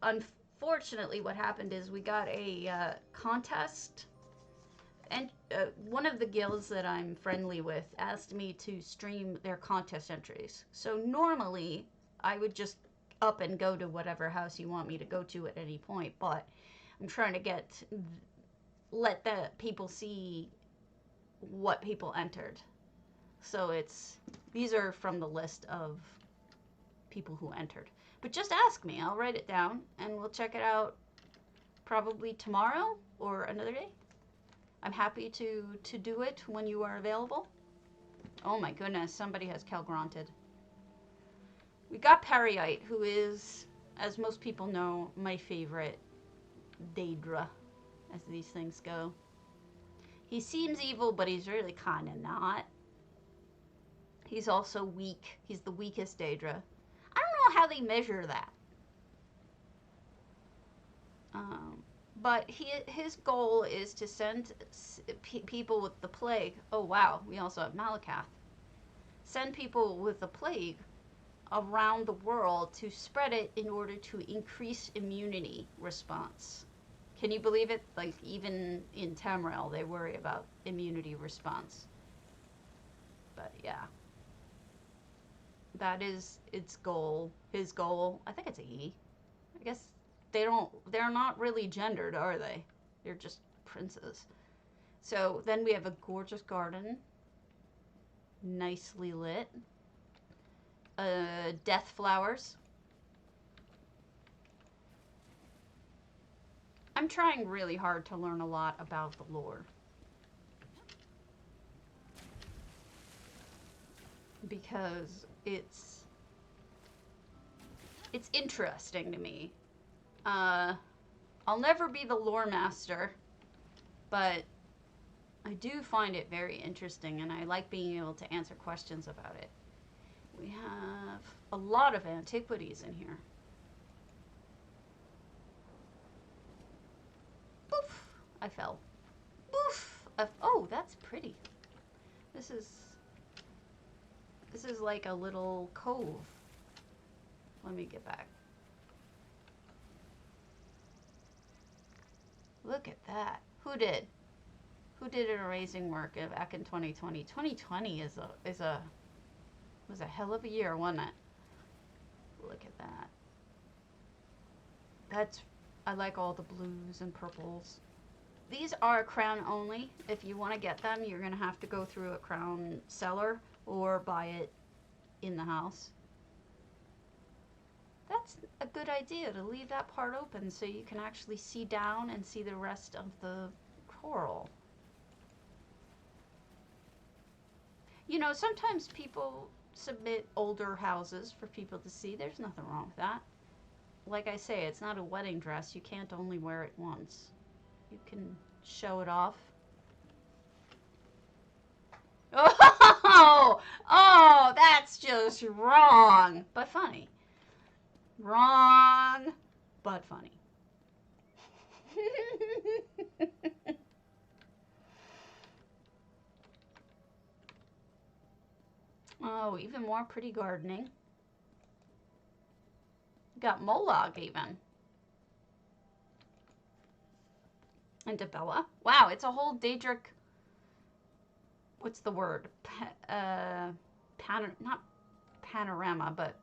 unfortunately, what happened is we got a contest, and one of the guilds that I'm friendly with asked me to stream their contest entries. So normally, I would just up and go to whatever house you want me to go to at any point, but I'm trying to let the people see what people entered. So these are from the list of people who entered. But just ask me, I'll write it down and we'll check it out probably tomorrow or another day. I'm happy to do it when you are available. Oh my goodness, somebody has Calgranted. We got Periite, who is, as most people know, my favorite Daedra, as these things go. He seems evil, but he's really kind of not. He's also weak. He's the weakest Daedra. I don't know how they measure that. But his goal is to send people with the plague. Oh wow, we also have Malakath. Send people with the plague around the world to spread it in order to increase immunity response. Can you believe it? Like, even in Tamriel, they worry about immunity response. But yeah. That is its goal. His goal. I think it's a he. I guess they're not really gendered, are they? They're just princes. So then we have a gorgeous garden. Nicely lit. Death flowers. I'm trying really hard to learn a lot about the lore. Because it's interesting to me. I'll never be the lore master, but I do find it very interesting and I like being able to answer questions about it. We have a lot of antiquities in here. Boof! I fell. Boof! Oh, that's pretty. This is like a little cove. Let me get back. Look at that. Who did an amazing work back in 2020? 2020 was a hell of a year, wasn't it? Look at that. I like all the blues and purples. These are crown only. If you want to get them, you're going to have to go through a crown seller or buy it in the house. That's a good idea, to leave that part open so you can actually see down and see the rest of the coral. You know, sometimes people submit older houses for people to see. There's nothing wrong with that. Like I say, it's not a wedding dress. You can't only wear it once. You can show it off. Oh, that's just wrong, but funny. Wrong, but funny. Oh, even more pretty gardening. Got Molag even. And Bella. Wow, it's a whole Daedric. What's the word? Not panorama, but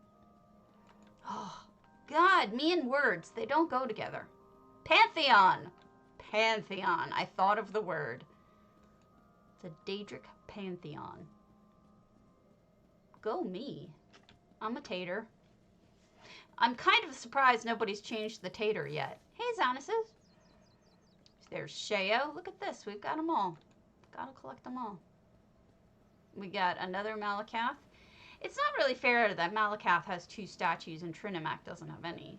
oh God, me and words, they don't go together. Pantheon. Pantheon. I thought of the word. It's a Daedric pantheon. Go me. I'm a tater. I'm kind of surprised nobody's changed the tater yet. Hey, Xanasis. There's Sheo. Look at this. We've got them all. Gotta collect them all. We got another Malakath. It's not really fair that Malakath has 2 statues and Trinimac doesn't have any.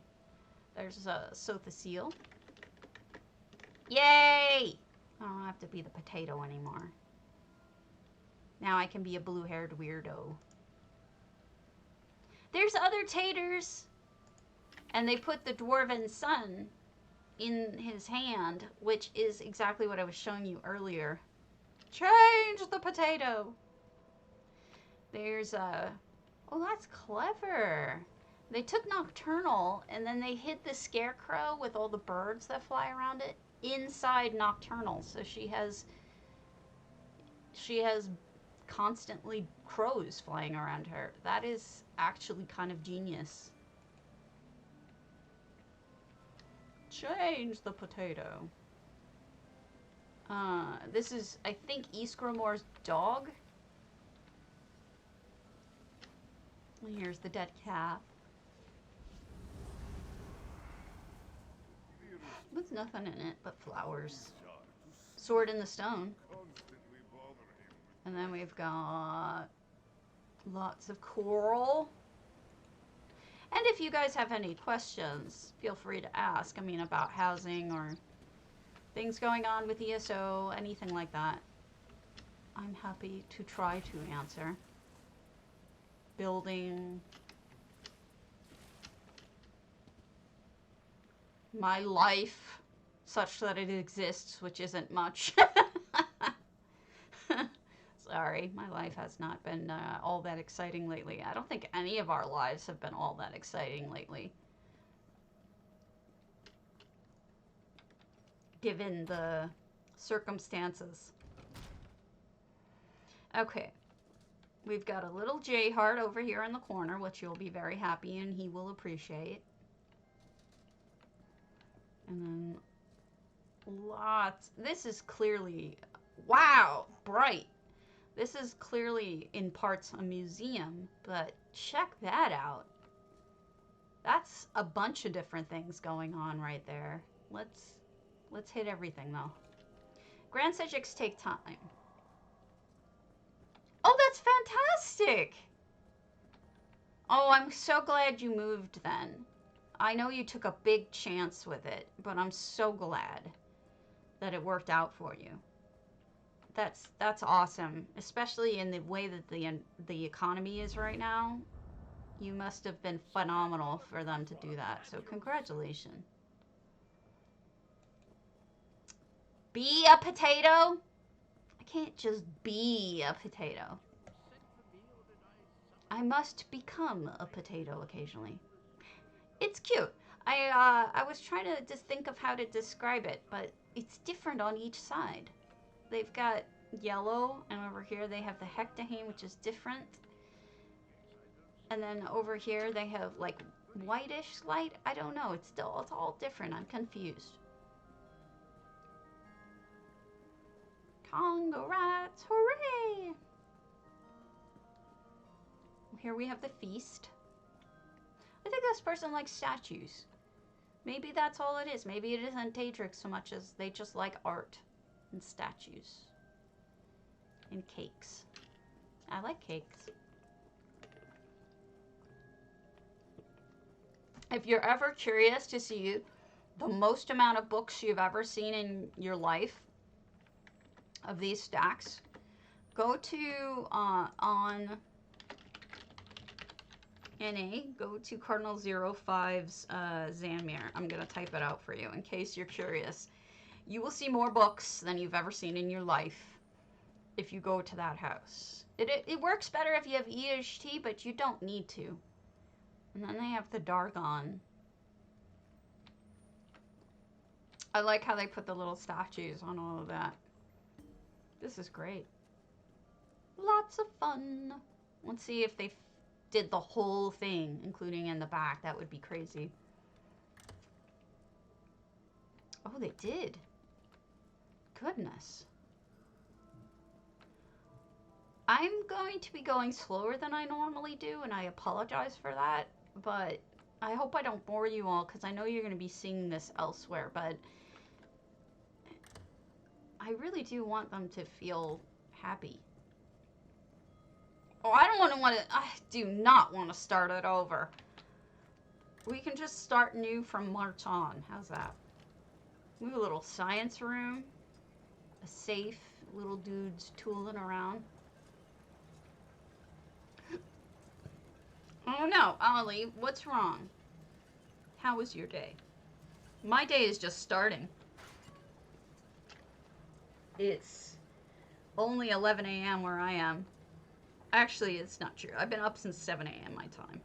There's Sothasil. Yay! I don't have to be the potato anymore. Now I can be a blue-haired weirdo. There's other taters. And they put the Dwarven Sun in his hand, which is exactly what I was showing you earlier. Change the potato. There's a... Oh, that's clever. They took Nocturnal, and then they hid the Scarecrow with all the birds that fly around it inside Nocturnal. So she has constantly crows flying around her. That is actually kind of genius. Change the potato. This is, I think, Ysgramor's dog. Here's the dead calf. With nothing in it but flowers. Sword in the stone. And then we've got lots of coral. And if you guys have any questions, feel free to ask. I mean, about housing or things going on with ESO, anything like that. I'm happy to try to answer. Building. My life, such that it exists, which isn't much. Sorry, my life has not been all that exciting lately. I don't think any of our lives have been all that exciting lately. Given the circumstances. Okay. We've got a little J heart over here in the corner, which you'll be very happy and he will appreciate. And then lots. This is clearly, wow, bright. This is clearly in parts a museum, but check that out. That's a bunch of different things going on right there. Let's hit everything though. Grand Segics take time. Oh, that's fantastic! Oh, I'm so glad you moved then. I know you took a big chance with it, but I'm so glad that it worked out for you. That's awesome, especially in the way that the economy is right now. You must have been phenomenal for them to do that, so congratulations. Be a potato? I can't just be a potato. I must become a potato occasionally. It's cute. I was trying to just think of how to describe it, but it's different on each side. They've got yellow, and over here they have the Hectahane, which is different. And then over here they have like whitish light. I don't know. It's all different. I'm confused. Congrats! Hooray! Here we have the feast. I think this person likes statues. Maybe that's all it is. Maybe it isn't Daedric so much as they just like art and statues and cakes. I like cakes. If you're ever curious to see the most amount of books you've ever seen in your life of these stacks, go to on NA, go to Cardinal 05's Zanmir. I'm going to type it out for you in case you're curious. You will see more books than you've ever seen in your life if you go to that house. It works better if you have EHT, but you don't need to. And then they have the Dargon. I like how they put the little statues on all of that. This is great. Lots of fun. Let's see if they did the whole thing, including in the back. That would be crazy. Oh, they did. Goodness. I'm going to be going slower than I normally do, and I apologize for that, but I hope I don't bore you all, because I know you're going to be seeing this elsewhere, but I really do want them to feel happy. Oh, I do not want to start it over. We can just start new from March on. How's that? We have a little science room, a safe, little dudes tooling around. Oh no, Ollie, what's wrong? How was your day? My day is just starting. It's only 11 a.m. where I am. Actually, it's not true. I've been up since 7 a.m. my time.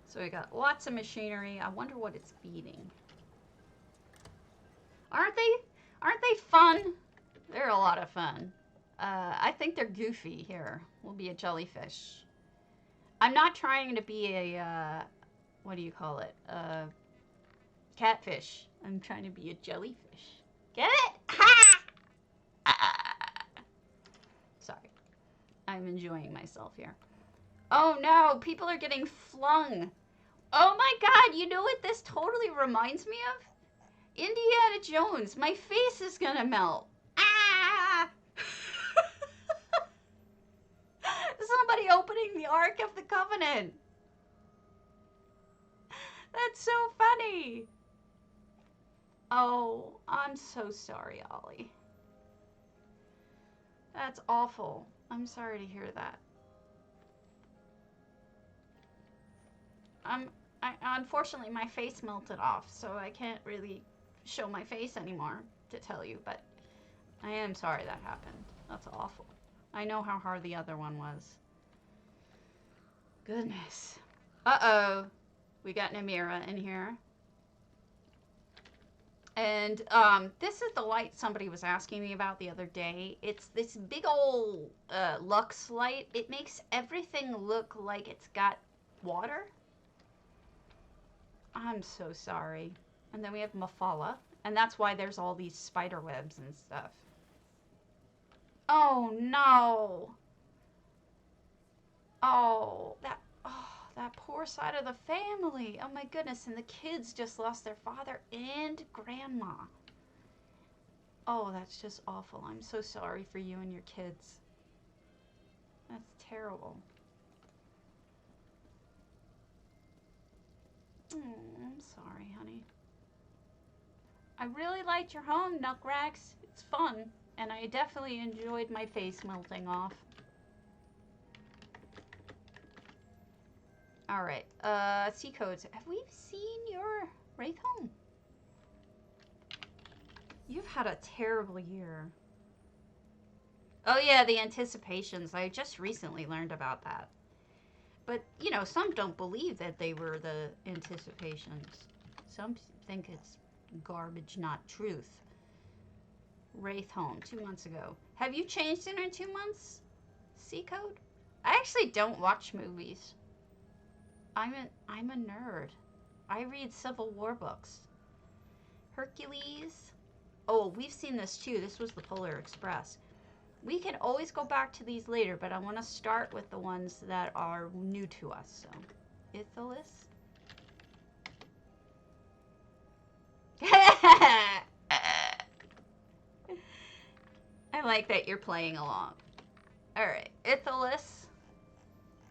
So we got lots of machinery. I wonder what it's feeding. Aren't they fun? They're a lot of fun. I think they're goofy. Here, we'll be a jellyfish. I'm not trying to be a, what do you call it? Catfish. I'm trying to be a jellyfish. Get it? Ha! Sorry. I'm enjoying myself here. Oh no, people are getting flung. Oh my god, you know what this totally reminds me of? Indiana Jones. My face is gonna melt. Ah! Somebody opening the Ark of the Covenant. That's so funny. Oh, I'm so sorry, Ollie. That's awful. I'm sorry to hear that. Unfortunately, my face melted off, so I can't really show my face anymore to tell you, but I am sorry that happened. That's awful. I know how hard the other one was. Goodness. Uh-oh. We got Namira in here. And this is the light somebody was asking me about the other day. It's this big old Lux light. It makes everything look like it's got water. I'm so sorry. And then we have Mafala. And that's why there's all these spider webs and stuff. Oh, no. Oh, that poor side of the family. Oh, my goodness. And the kids just lost their father and grandma. Oh, that's just awful. I'm so sorry for you and your kids. That's terrible. I'm sorry, honey. I really liked your home, Nuckrax. It's fun. And I definitely enjoyed my face melting off. Alright, C codes. Have we seen your Wraith home? You've had a terrible year. Oh yeah, the anticipations. I just recently learned about that. But, you know, some don't believe that they were the anticipations. Some think it's garbage, not truth. Wraith home, 2 months ago. Have you changed in 2 months? C code? I actually don't watch movies. I'm a nerd. I read Civil War books. Hercules. Oh, we've seen this too. This was the Polar Express. We can always go back to these later, but I want to start with the ones that are new to us. So, Ithalis. I like that you're playing along. Alright, Ithalis.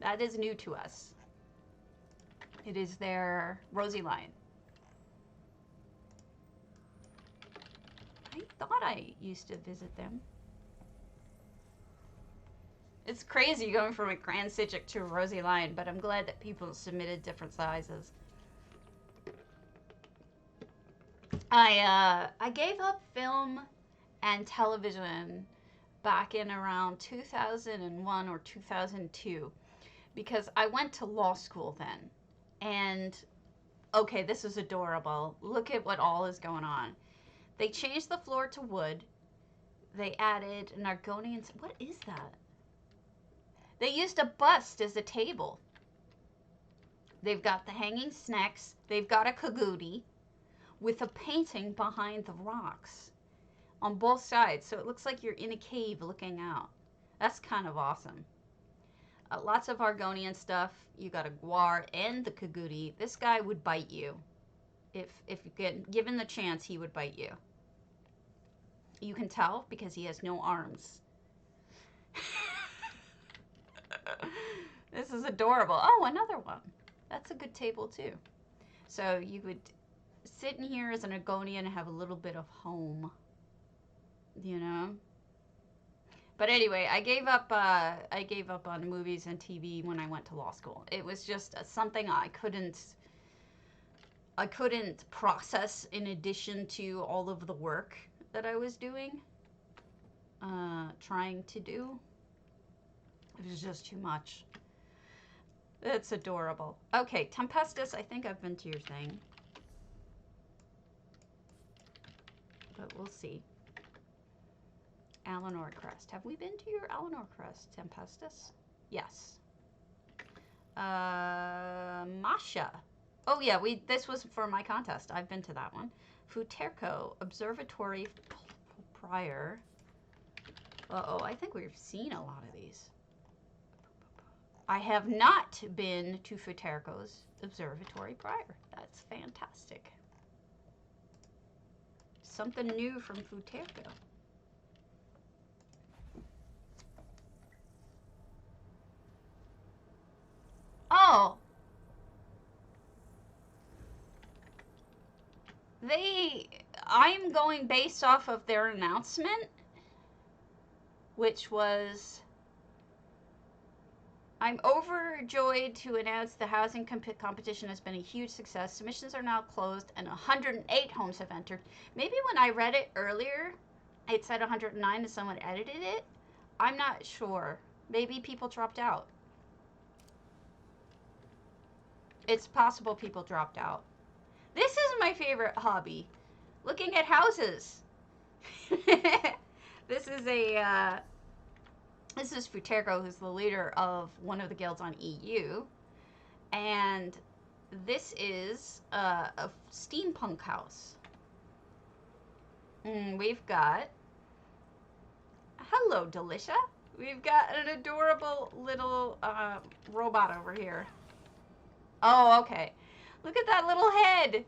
That is new to us. It is their Rosy line. I thought I used to visit them. It's crazy going from a Grand Sigic to a Rosy Lion, but I'm glad that people submitted different sizes. I gave up film and television back in around 2001 or 2002 because I went to law school then. And Okay, this is adorable. Look at what all is going on. They changed the floor to wood. They added an Argonian. What is that? They used a bust as a table. They've got the hanging snacks. They've got a kagudi with a painting behind the rocks on both sides. So it looks like you're in a cave looking out. That's kind of awesome. Lots of Argonian stuff. You got a guar and the kagudi. This guy would bite you. If you get given the chance, he would bite you. You can tell because he has no arms. This is adorable. Oh, another one. That's a good table too. So you would sit in here as an Argonian and have a little bit of home. You know? But anyway, I gave up on movies and TV when I went to law school. It was just something I couldn't process in addition to all of the work that I was doing, trying to do. It was just too much. It's adorable. Okay, Tempestus, I think I've been to your thing. But we'll see. Alinor Crest. Have we been to your Alinor Crest, Tempestus? Yes. Masha. Oh yeah, this was for my contest. I've been to that one. Futerco, Observatory Prior. Uh-oh, I think we've seen a lot of these. I have not been to Futerco's Observatory Prior. That's fantastic. Something new from Futerco. Oh! I'm going based off of their announcement, which was, I'm overjoyed to announce the housing competition has been a huge success. Submissions are now closed and 108 homes have entered. Maybe when I read it earlier, it said 109 and someone edited it. I'm not sure. Maybe people dropped out. It's possible people dropped out. This is my favorite hobby. Looking at houses. This is Futerco, who's the leader of one of the guilds on EU. And this is a steampunk house. We've got, hello Delicia. We've got an adorable little robot over here. Oh, okay. Look at that little head.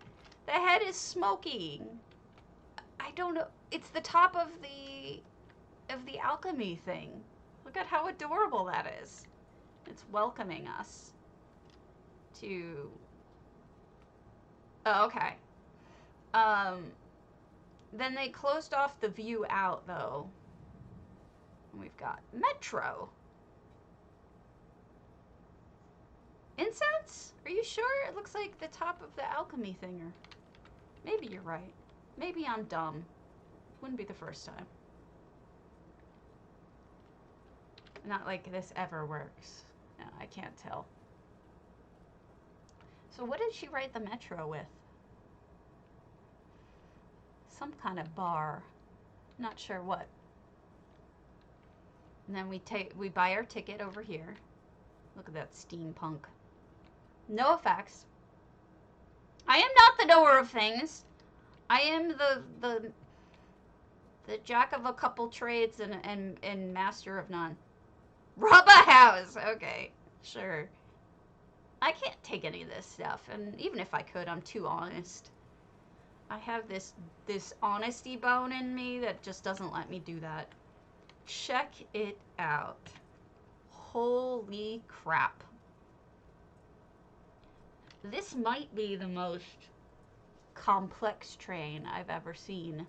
The head is smoking. I don't know. It's the top of the alchemy thing. Look at how adorable that is. It's welcoming us to. Oh, okay. Then they closed off the view out though. We've got Metro. Incense? Are you sure? It looks like the top of the alchemy thinger. Maybe you're right. Maybe I'm dumb. Wouldn't be the first time. Not like this ever works. No, I can't tell. So what did she write the Metro with? Some kind of bar. Not sure what. And then we buy our ticket over here. Look at that steampunk. No effects. I am not the knower of things. I am the jack of a couple trades and master of none. Rob a house. Okay, sure. I can't take any of this stuff, and even if I could, I'm too honest. I have this honesty bone in me that just doesn't let me do that. Check it out. Holy crap. This might be the most complex train I've ever seen.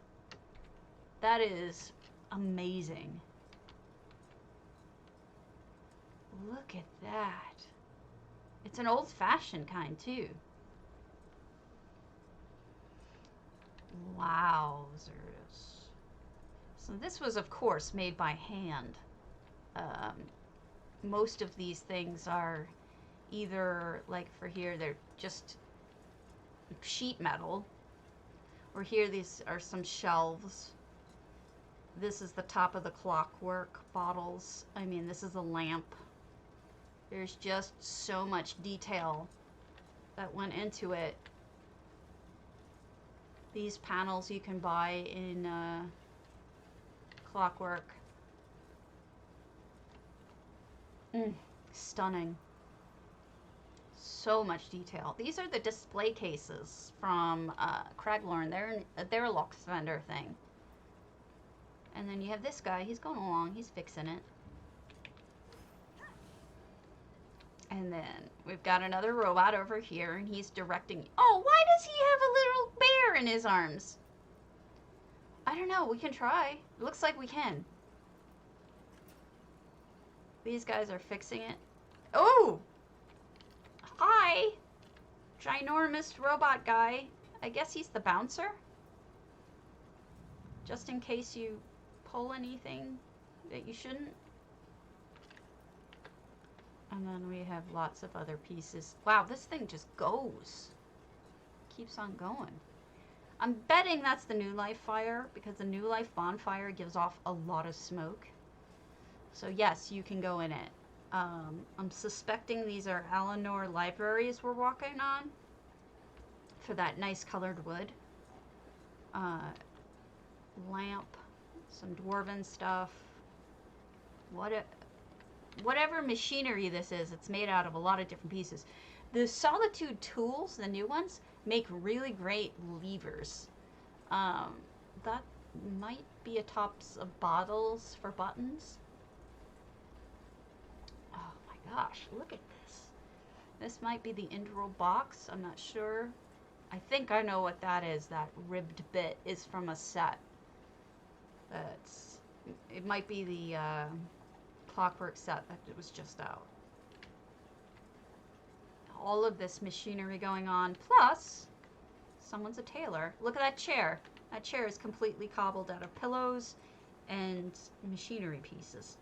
That is amazing. Look at that. It's an old-fashioned kind, too. Wowzers. So this was, of course, made by hand. Most of these things are either, like for here, they're just sheet metal. Or here, these are some shelves. This is the top of the Clockwork bottles. I mean, this is a lamp. There's just so much detail that went into it. These panels you can buy in Clockwork. Stunning. So much detail. These are the display cases from Craglorn. They're a Lux vendor thing. And then you have this guy. He's going along. He's fixing it. And then we've got another robot over here, and he's directing. Oh, why does he have a little bear in his arms? I don't know. We can try. It looks like we can. These guys are fixing it. Oh! Hi! Ginormous robot guy. I guess he's the bouncer? Just in case you pull anything that you shouldn't. And then we have lots of other pieces. Wow, this thing just goes. Keeps on going. I'm betting that's the New Life fire, because the New Life bonfire gives off a lot of smoke. So yes, you can go in it. I'm suspecting these are Alinor libraries we're walking on for that nice colored wood. Lamp, some dwarven stuff. Whatever machinery this is, it's made out of a lot of different pieces. The Solitude tools, the new ones, make really great levers. That might be a tops of bottles for buttons. Oh my gosh, look at this. This might be the Indral box, I'm not sure. I think I know what that is. That ribbed bit is from a set. It might be the Clockwork set that it was just out. All of this machinery going on, plus someone's a tailor. Look at that chair. That chair is completely cobbled out of pillows and machinery pieces.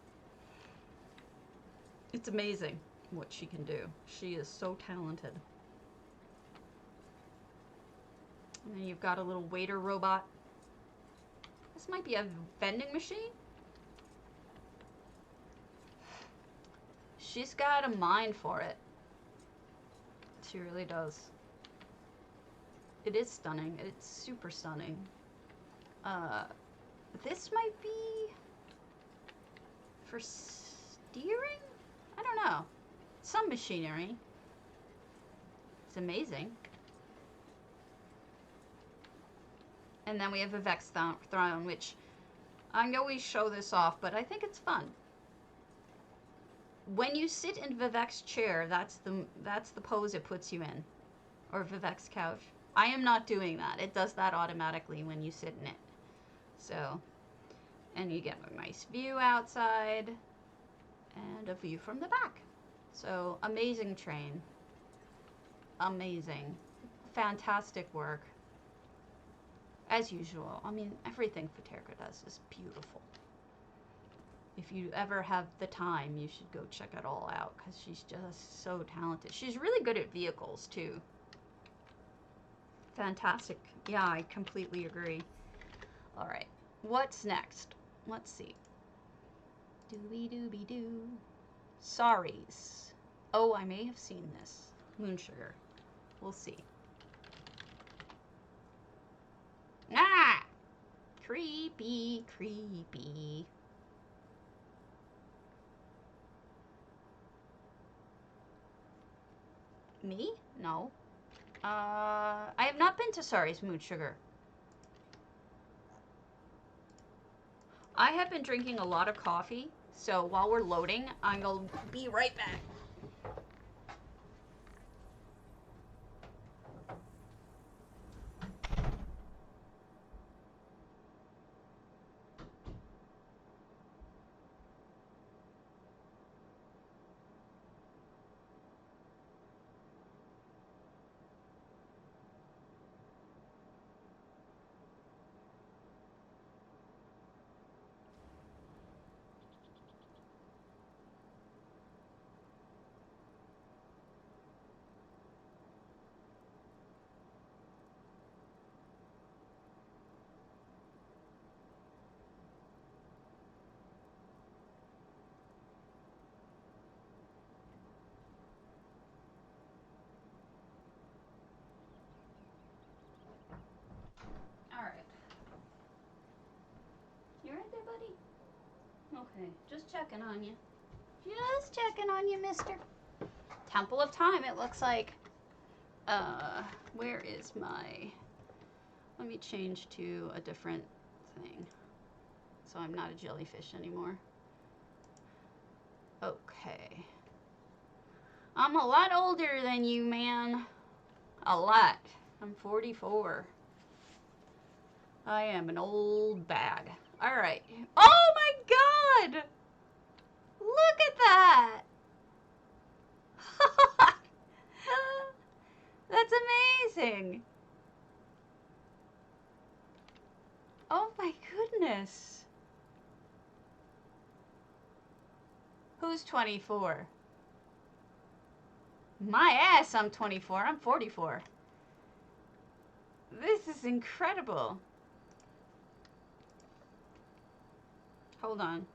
It's amazing what she can do. She is so talented. And then you've got a little waiter robot. This might be a vending machine. She's got a mind for it. She really does. It is stunning. It's super stunning. This might be for steering? I don't know. Some machinery. It's amazing. And then we have a Vex throne, which I always show this off, but I think it's fun. When you sit in Vivek's chair, that's the pose it puts you in. Or Vivek's couch. I am not doing that. It does that automatically when you sit in it. So, and you get a nice view outside and a view from the back. So, amazing train. Amazing. Fantastic work. As usual. I mean, everything Faterka does is beautiful. If you ever have the time, you should go check it all out, because she's just so talented. She's really good at vehicles, too. Fantastic. Yeah, I completely agree. All right. What's next? Let's see. Doobie-doobie-doo. Sorries. Oh, I may have seen this. Moon Sugar. We'll see. Ah! Creepy, creepy. Me? No. I have not been to Sari's Moon Sugar. I have been drinking a lot of coffee, so while we're loading, I'm going to be right back. Okay, just checking on you. Just checking on you, mister. Temple of Time, it looks like. Where is my... Let me change to a different thing. So I'm not a jellyfish anymore. Okay. I'm a lot older than you, man. A lot. I'm 44. I am an old bag. Alright. Oh my god! Look at that! That's amazing! Oh my goodness! Who's 24? My ass, I'm 24. I'm 44. This is incredible. Hold on.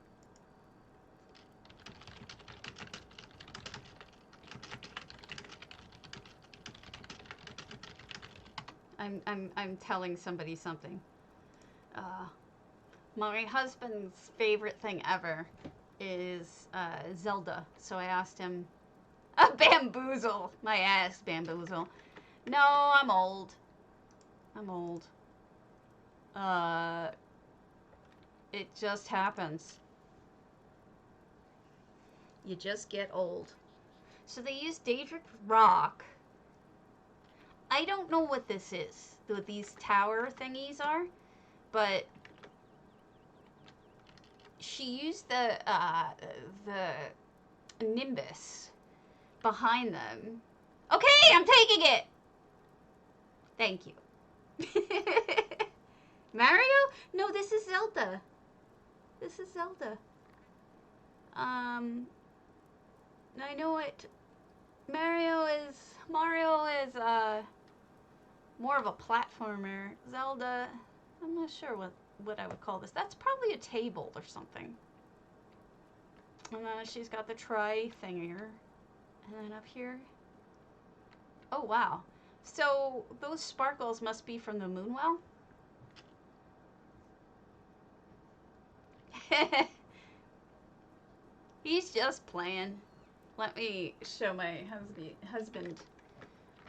I'm telling somebody something. My husband's favorite thing ever is Zelda. So I asked him, bamboozle. My ass, bamboozle. No, I'm old. I'm old. It just happens. You just get old. So they use Daedric Rock. I don't know what this is, what these tower thingies are, but she used the Nimbus behind them. Okay, I'm taking it! Thank you. Mario? No, this is Zelda. This is Zelda. I know it. Mario is more of a platformer. Zelda, I'm not sure what I would call this. That's probably a table or something. And then she's got the tri-thingier. And then up here. Oh, wow. So those sparkles must be from the Moonwell? He's just playing. Let me show my husband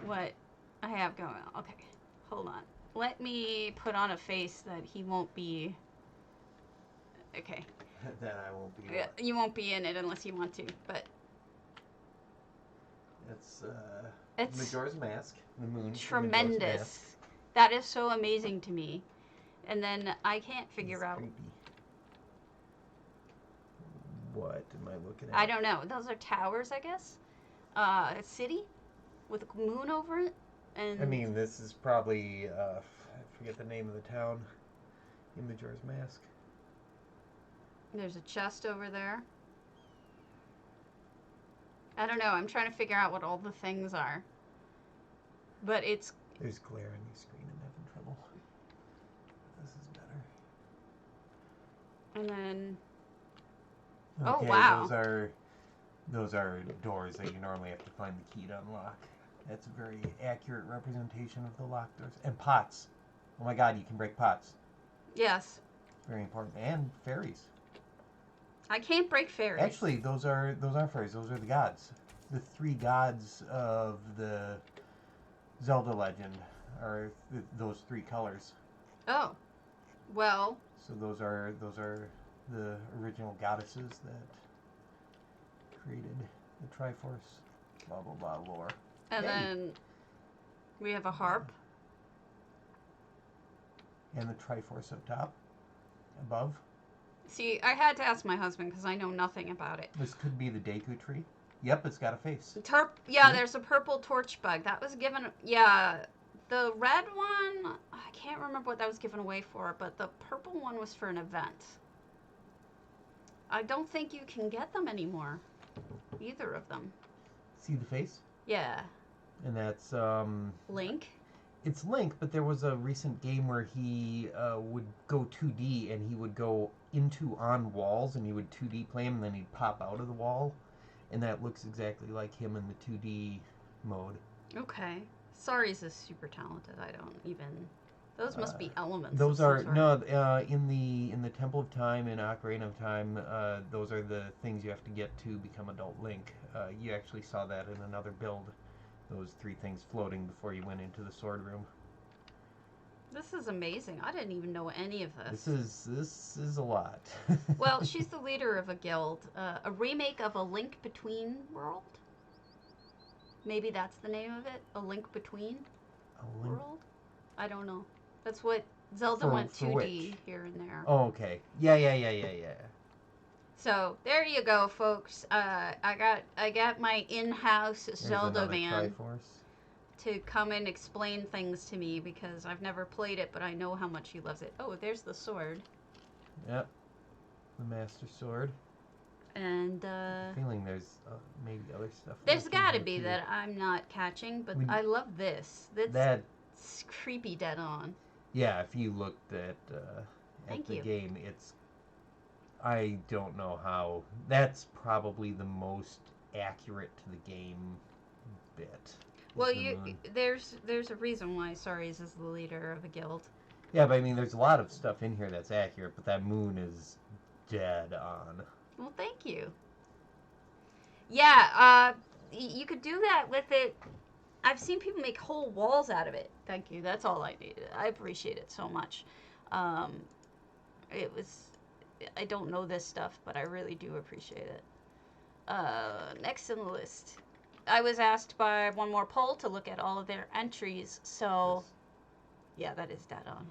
what I have going on. Okay, hold on. Let me put on a face that he won't be... Okay. That I won't be... You won't be in it unless you want to, but... It's Majora's Mask. The moon. Tremendous. That is so amazing to me. And then I can't figure out... Creepy. What am I looking at? I don't know. Those are towers, I guess. A city with a moon over it. And I mean, this is probably, I forget the name of the town in Majora's Mask. There's a chest over there. I don't know. I'm trying to figure out what all the things are. But it's... There's glare on your screen. I'm having trouble. This is better. And then... Okay, oh, wow. Those are doors that you normally have to find the key to unlock. That's a very accurate representation of the locked doors. And pots. Oh my god, you can break pots. Yes. Very important. And fairies. I can't break fairies. Actually, those are fairies. Those are the gods. The three gods of the Zelda legend are those three colors. Oh. Well. So those are the original goddesses that created the Triforce, blah blah blah lore. And then we have a harp. And the Triforce up top, above. See, I had to ask my husband because I know nothing about it. This could be the Deku tree. Yep, it's got a face. Yeah, there's a purple torch bug. That was given... Yeah, the red one, I can't remember what that was given away for, but the purple one was for an event. I don't think you can get them anymore. Either of them. See the face? Yeah. And that's, Link? It's Link, but there was a recent game where he would go 2D and he would go on walls and he would 2D play him and then he'd pop out of the wall. And that looks exactly like him in the 2D mode. Okay. Sari's is super talented. I don't even Those must be elements of Those some are sort. no in the Temple of Time and Ocarina of Time. Those are the things you have to get to become Adult Link. You actually saw that in another build. Those three things floating before you went into the sword room. This is amazing. I didn't even know any of this. This is a lot. Well, she's the leader of a guild. A remake of A Link Between World? Maybe that's the name of it? A Link Between World? I don't know. That's what Zelda went 2D which? here and there. Oh, okay. Yeah. So there you go, folks. I got my in-house There's Zelda another man Triforce. to come and explain things to me because I've never played it, but I know how much he loves it. Oh, there's the sword. Yep. The Master Sword. And I'm feeling there's maybe other stuff. there's got to be that I'm not catching, but I love this. That's creepy dead on. Yeah, if you looked at the game, it's. I don't know how. That's probably the most accurate to the game bit. Well, there's a reason why Saris is the leader of a guild. Yeah, but I mean, there's a lot of stuff in here that's accurate, but that moon is dead on. Well, thank you. Yeah, you could do that with it. I've seen people make whole walls out of it. Thank you. That's all I needed. I appreciate it so much. It was. I don't know this stuff, but I really do appreciate it. Next in the list, I was asked by one more poll to look at all of their entries. So, yeah, that is dead on.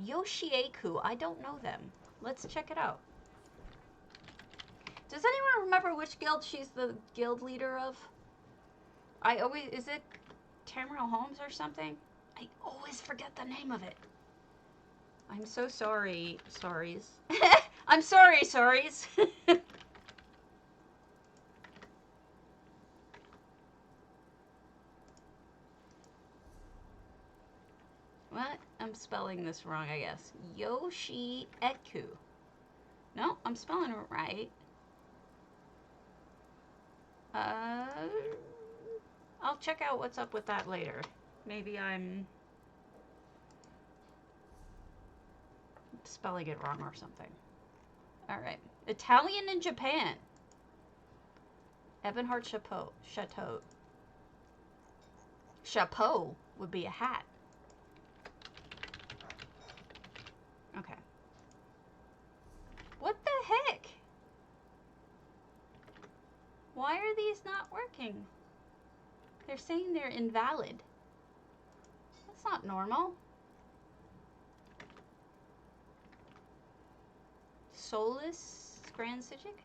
Yoshieku. I don't know them. Let's check it out. Does anyone remember which guild she's the guild leader of? Is it Tamriel Holmes or something? I always forget the name of it. I'm so sorry, sorries. I'm sorry, sorries. What? I'm spelling this wrong, I guess. Yoshieku. No, I'm spelling it right. I'll check out what's up with that later. Maybe I'm spelling it wrong or something. Alright. Italian in Japan. Ebonheart Chateau. Chapeau would be a hat. Okay. What the heck? Why are these not working? They're saying they're invalid. That's not normal. Solus Grand Sigic?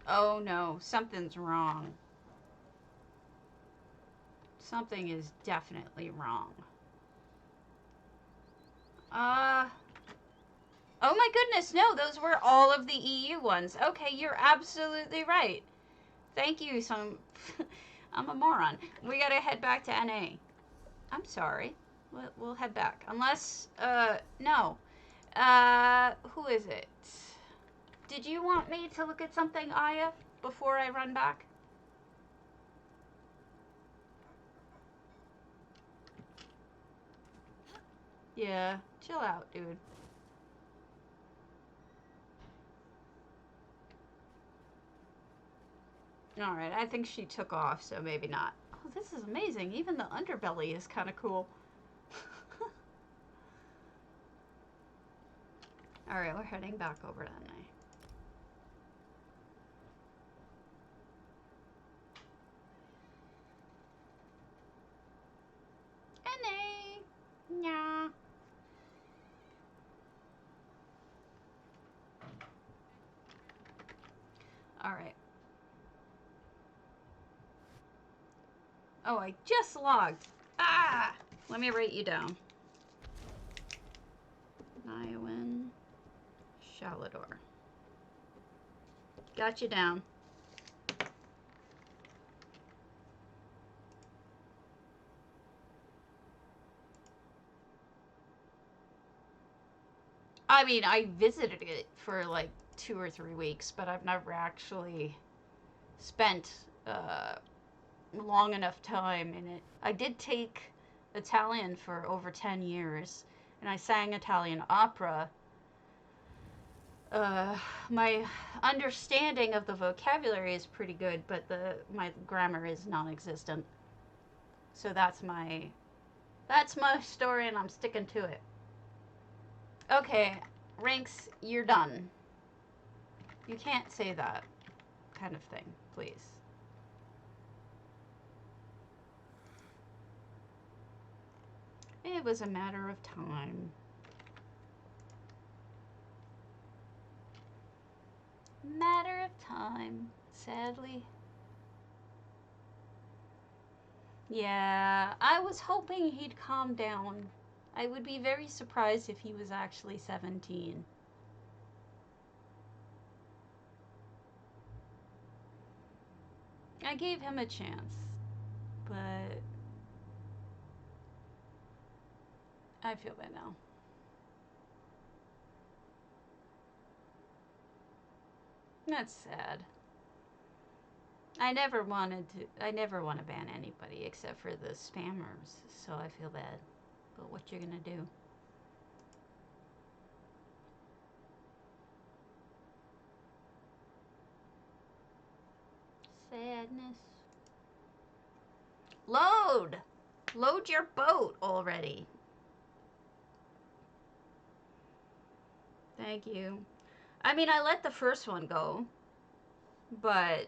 Oh no, something's wrong. Something is definitely wrong. Oh my goodness, no, those were all of the EU ones. Okay, you're absolutely right. Thank you, I'm a moron. We gotta head back to NA. I'm sorry. We'll head back. Unless, no. Who is it? Did you want me to look at something, Aya, before I run back? Yeah, chill out, dude. Alright, I think she took off, so maybe not. Oh, this is amazing. Even the underbelly is kind of cool. Alright, we're heading back over to NA. NA! Yeah. Alright. Oh, I just logged. Ah! Let me write you down. Niowen Shalador. Got you down. I mean, I visited it for like 2 or 3 weeks, but I've never actually spent long enough time in it. I did take Italian for over 10 years, and I sang Italian opera. Uh, my understanding of the vocabulary is pretty good, but my grammar is non-existent. So that's my story, and I'm sticking to it. Okay, Rinks, you're done. You can't say that kind of thing, please. It was a matter of time. Matter of time, sadly. Yeah, I was hoping he'd calm down. I would be very surprised if he was actually 17. I gave him a chance, but I feel bad now. That's sad. I never want to ban anybody except for the spammers, so I feel bad. But what you're gonna do? Sadness. Load! Load your boat already. Thank you. I mean, I let the first one go, but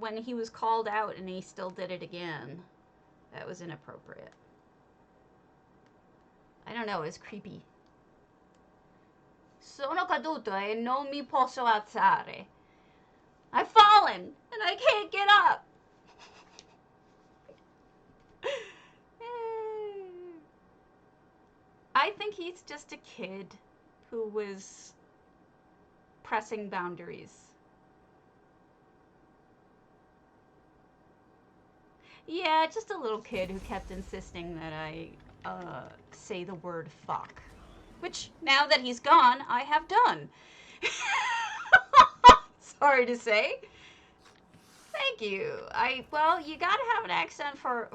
when he was called out and he still did it again, that was inappropriate. I don't know, it was creepy. Sono caduto e non mi posso alzare. I've fallen and I can't get up. I think he's just a kid who was pressing boundaries. Yeah, just a little kid who kept insisting that I say the word fuck. Which, now that he's gone, I have done. Sorry to say. Thank you. Well, you gotta have an accent for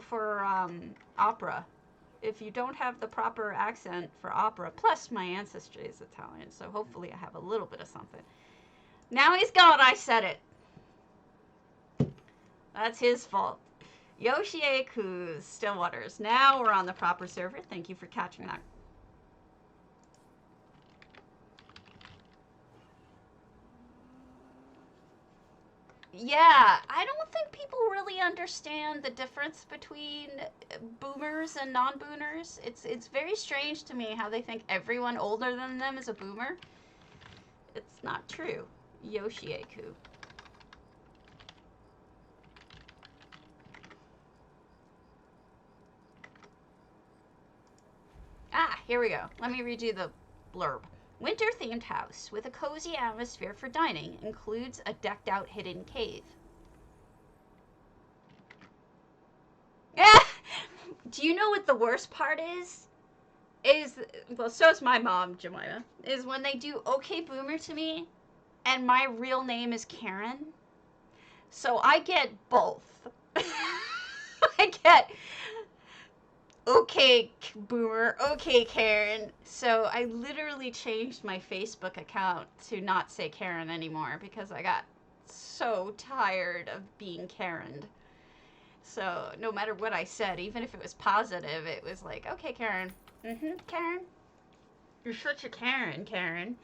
opera. If you don't have the proper accent for opera, plus my ancestry is Italian, so hopefully I have a little bit of something. Now he's gone, I said it. That's his fault. Yoshieku Stillwaters. Now we're on the proper server. Thank you for catching that. Yeah, I don't think people really understand the difference between boomers and non-boomers. It's very strange to me how they think everyone older than them is a boomer. It's not true. Yoshieku. Ah, here we go. Let me read you the blurb. Winter-themed house with a cozy atmosphere for dining includes a decked-out hidden cave. Do you know what the worst part is? Well, so is my mom, Jemima, is when they do okay boomer to me and my real name is Karen. So I get both. I get okay boomer, okay Karen. So I literally changed my Facebook account to not say Karen anymore because I got so tired of being Karened. So no matter what I said, even if it was positive, it was like, okay, Karen. Karen. You're such a Karen, Karen.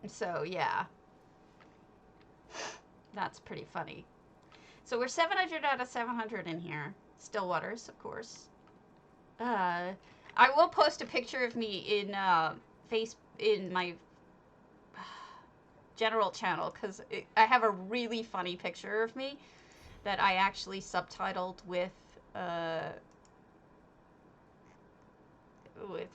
So yeah. That's pretty funny. So we're 700 out of 700 in here. Stillwaters, of course. I will post a picture of me in my general channel because I have a really funny picture of me that I actually subtitled with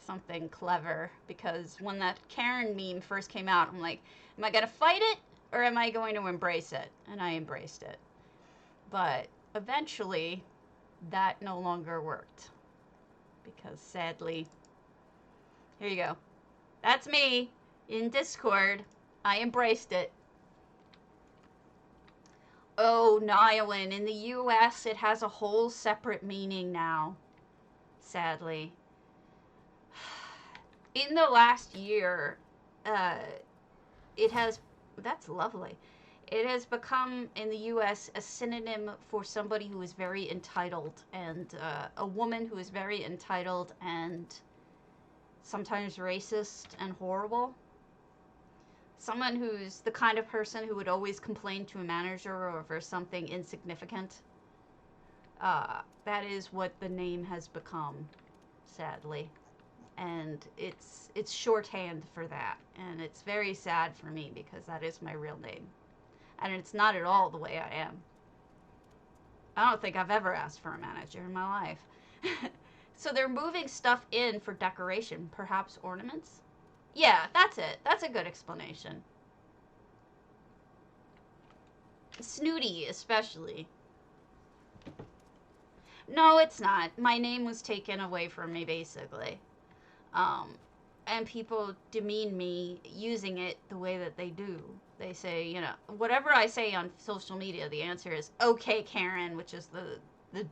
something clever, because when that Karen meme first came out, I'm like, am I gonna fight it or am I going to embrace it? And I embraced it. But eventually, that no longer worked. Because sadly, here you go. That's me. in Discord. I embraced it. Oh, Nylon. In the US, it has a whole separate meaning now. Sadly. In the last year, uh, it has... That's lovely. It has become, in the US, a synonym for somebody who is very entitled, and a woman who is very entitled and sometimes racist and horrible. Someone who's the kind of person who would always complain to a manager over something insignificant. That is what the name has become, sadly. And it's shorthand for that. And it's very sad for me because that is my real name. And it's not at all the way I am. I don't think I've ever asked for a manager in my life. So they're moving stuff in for decoration, perhaps ornaments? Yeah, that's it. That's a good explanation. Snooty, especially. No, it's not. My name was taken away from me, basically. And people demean me using it the way that they do. They say, you know, whatever I say on social media, the answer is, okay, Karen, which is the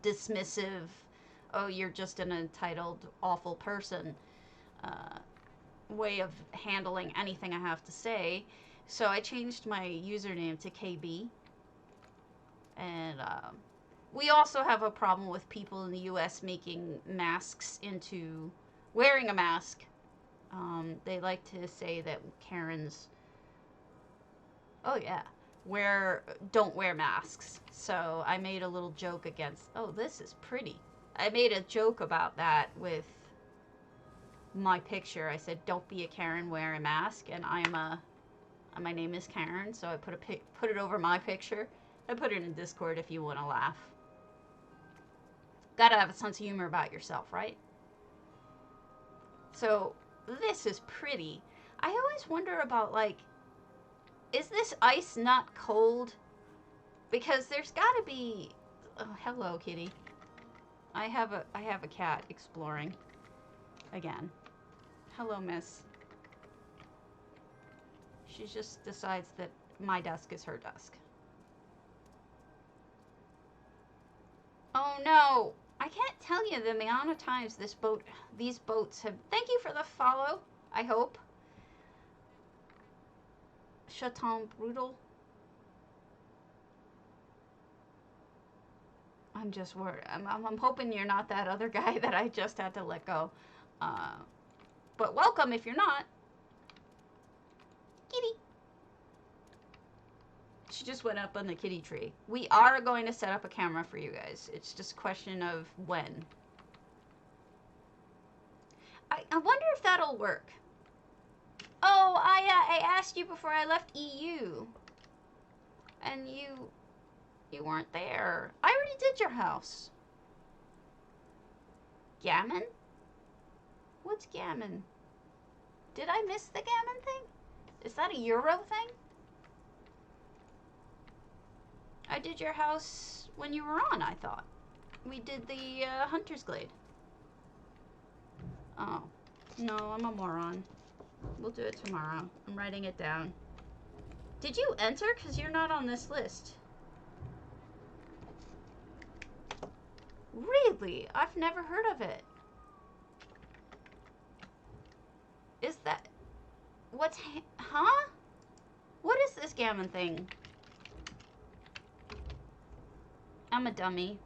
dismissive, oh, you're just an entitled, awful person way of handling anything I have to say. So I changed my username to KB. And we also have a problem with people in the US making masks into wearing a mask. They like to say that Karens, oh yeah, don't wear masks. So I made a little joke against, oh, this is pretty. I made a joke about that with my picture. I said, don't be a Karen, wear a mask. And my name is Karen, so I put it over my picture. I put it in Discord if you want to laugh. Gotta have a sense of humor about yourself, right? So this is pretty. I always wonder about, like, is this ice not cold? Because there's gotta be... Oh, hello, kitty. I have a cat exploring. Again. Hello, miss. She just decides that my desk is her desk. Oh no! I can't tell you the amount of times these boats have... Thank you for the follow, I hope. Chaton Brutal. I'm just worried. I'm hoping you're not that other guy that I just had to let go. But welcome if you're not. Kitty. She just went up on the kitty tree. We are going to set up a camera for you guys. It's just a question of when. I wonder if that'll work. Oh, I asked you before I left EU. And you weren't there. I already did your house. Gammon? What's gammon? Did I miss the gammon thing? Is that a Euro thing? I did your house when you were on, I thought. We did the Hunter's Glade. Oh. No, I'm a moron. We'll do it tomorrow. I'm writing it down. Did you enter? Because you're not on this list. Really? I've never heard of it. Is that... What's... Huh? What is this gammon thing? I'm a dummy.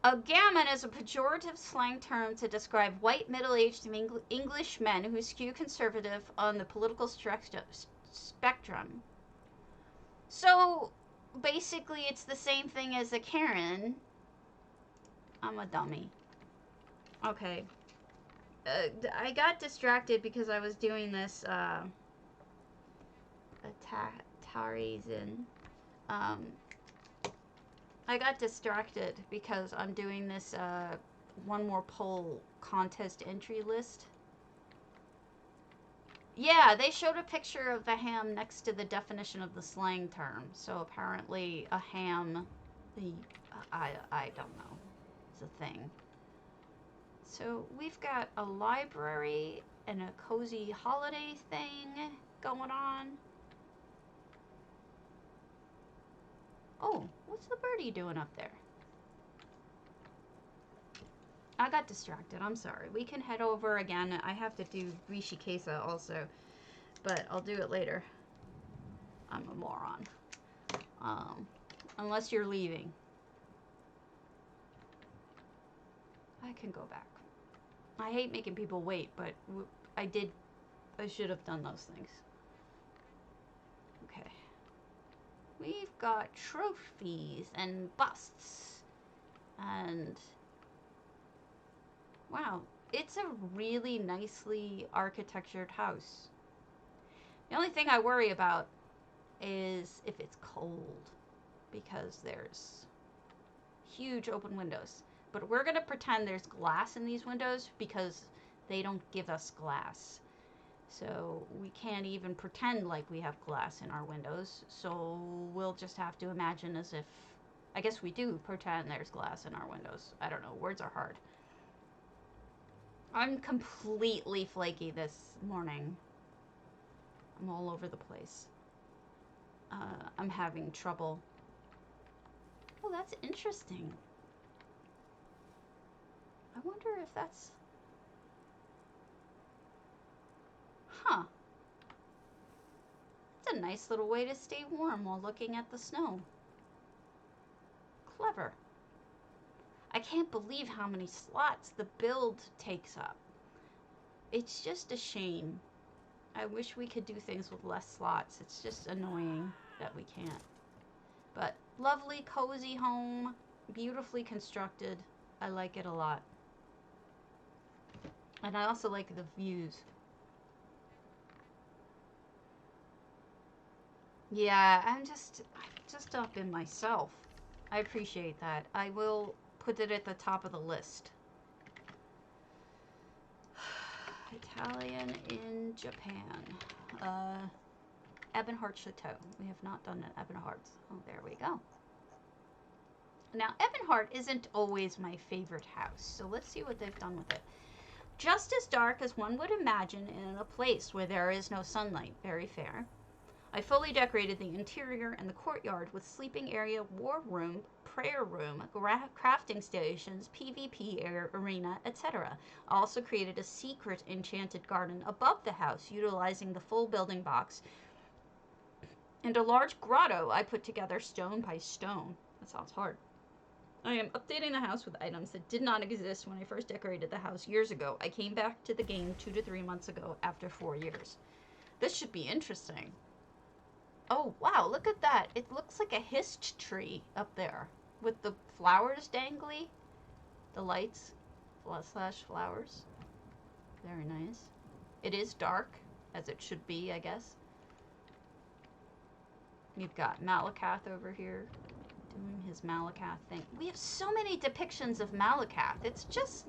A gammon is a pejorative slang term to describe white middle-aged English men who skew conservative on the political spectrum. So, basically, it's the same thing as a Karen. I'm a dummy. Okay. I got distracted because I was doing this, Tarizin. I got distracted because I'm doing this, one more poll contest entry list. Yeah, they showed a picture of the ham next to the definition of the slang term. So apparently a ham The I don't know. It's a thing. So we've got a library and a cozy holiday thing going on. Oh, what's the birdie doing up there? I got distracted. I'm sorry. We can head over again. I have to do Rishikesa also, but I'll do it later. I'm a moron. Unless you're leaving. I can go back. I hate making people wait, but I should have done those things. Okay. We've got trophies and busts. And wow, it's a really nicely architectured house. The only thing I worry about is if it's cold, because there's huge open windows. But we're going to pretend there's glass in these windows because they don't give us glass. So we can't even pretend like we have glass in our windows. So we'll just have to imagine as if, I guess we do pretend there's glass in our windows. I don't know, words are hard. I'm completely flaky this morning. I'm all over the place. I'm having trouble. Oh, that's interesting. I wonder if that's... Huh. It's a nice little way to stay warm while looking at the snow. Clever. I can't believe how many slots the build takes up. It's just a shame. I wish we could do things with less slots. It's just annoying that we can't. But lovely, cozy home. Beautifully constructed. I like it a lot. And I also like the views. Yeah, I'm just up in myself. I appreciate that. I will put it at the top of the list. Italian in Japan. Ebonheart Chateau. We have not done an Ebonheart. Oh, there we go. Now, Ebonheart isn't always my favorite house, so let's see what they've done with it. Just as dark as one would imagine in a place where there is no sunlight. Very fair. I fully decorated the interior and the courtyard with sleeping area, war room, prayer room, crafting stations, PvP arena, etc. I also created a secret enchanted garden above the house, utilizing the full building box, and a large grotto I put together stone by stone. That sounds hard. I am updating the house with items that did not exist when I first decorated the house years ago. I came back to the game 2 to 3 months ago after 4 years. This should be interesting. Oh, wow, look at that. It looks like a hist tree up there with the flowers dangly. The lights slash flowers. Very nice. It is dark, as it should be, I guess. You've got Malakath over here doing his Malakath thing. We have so many depictions of Malakath. It's just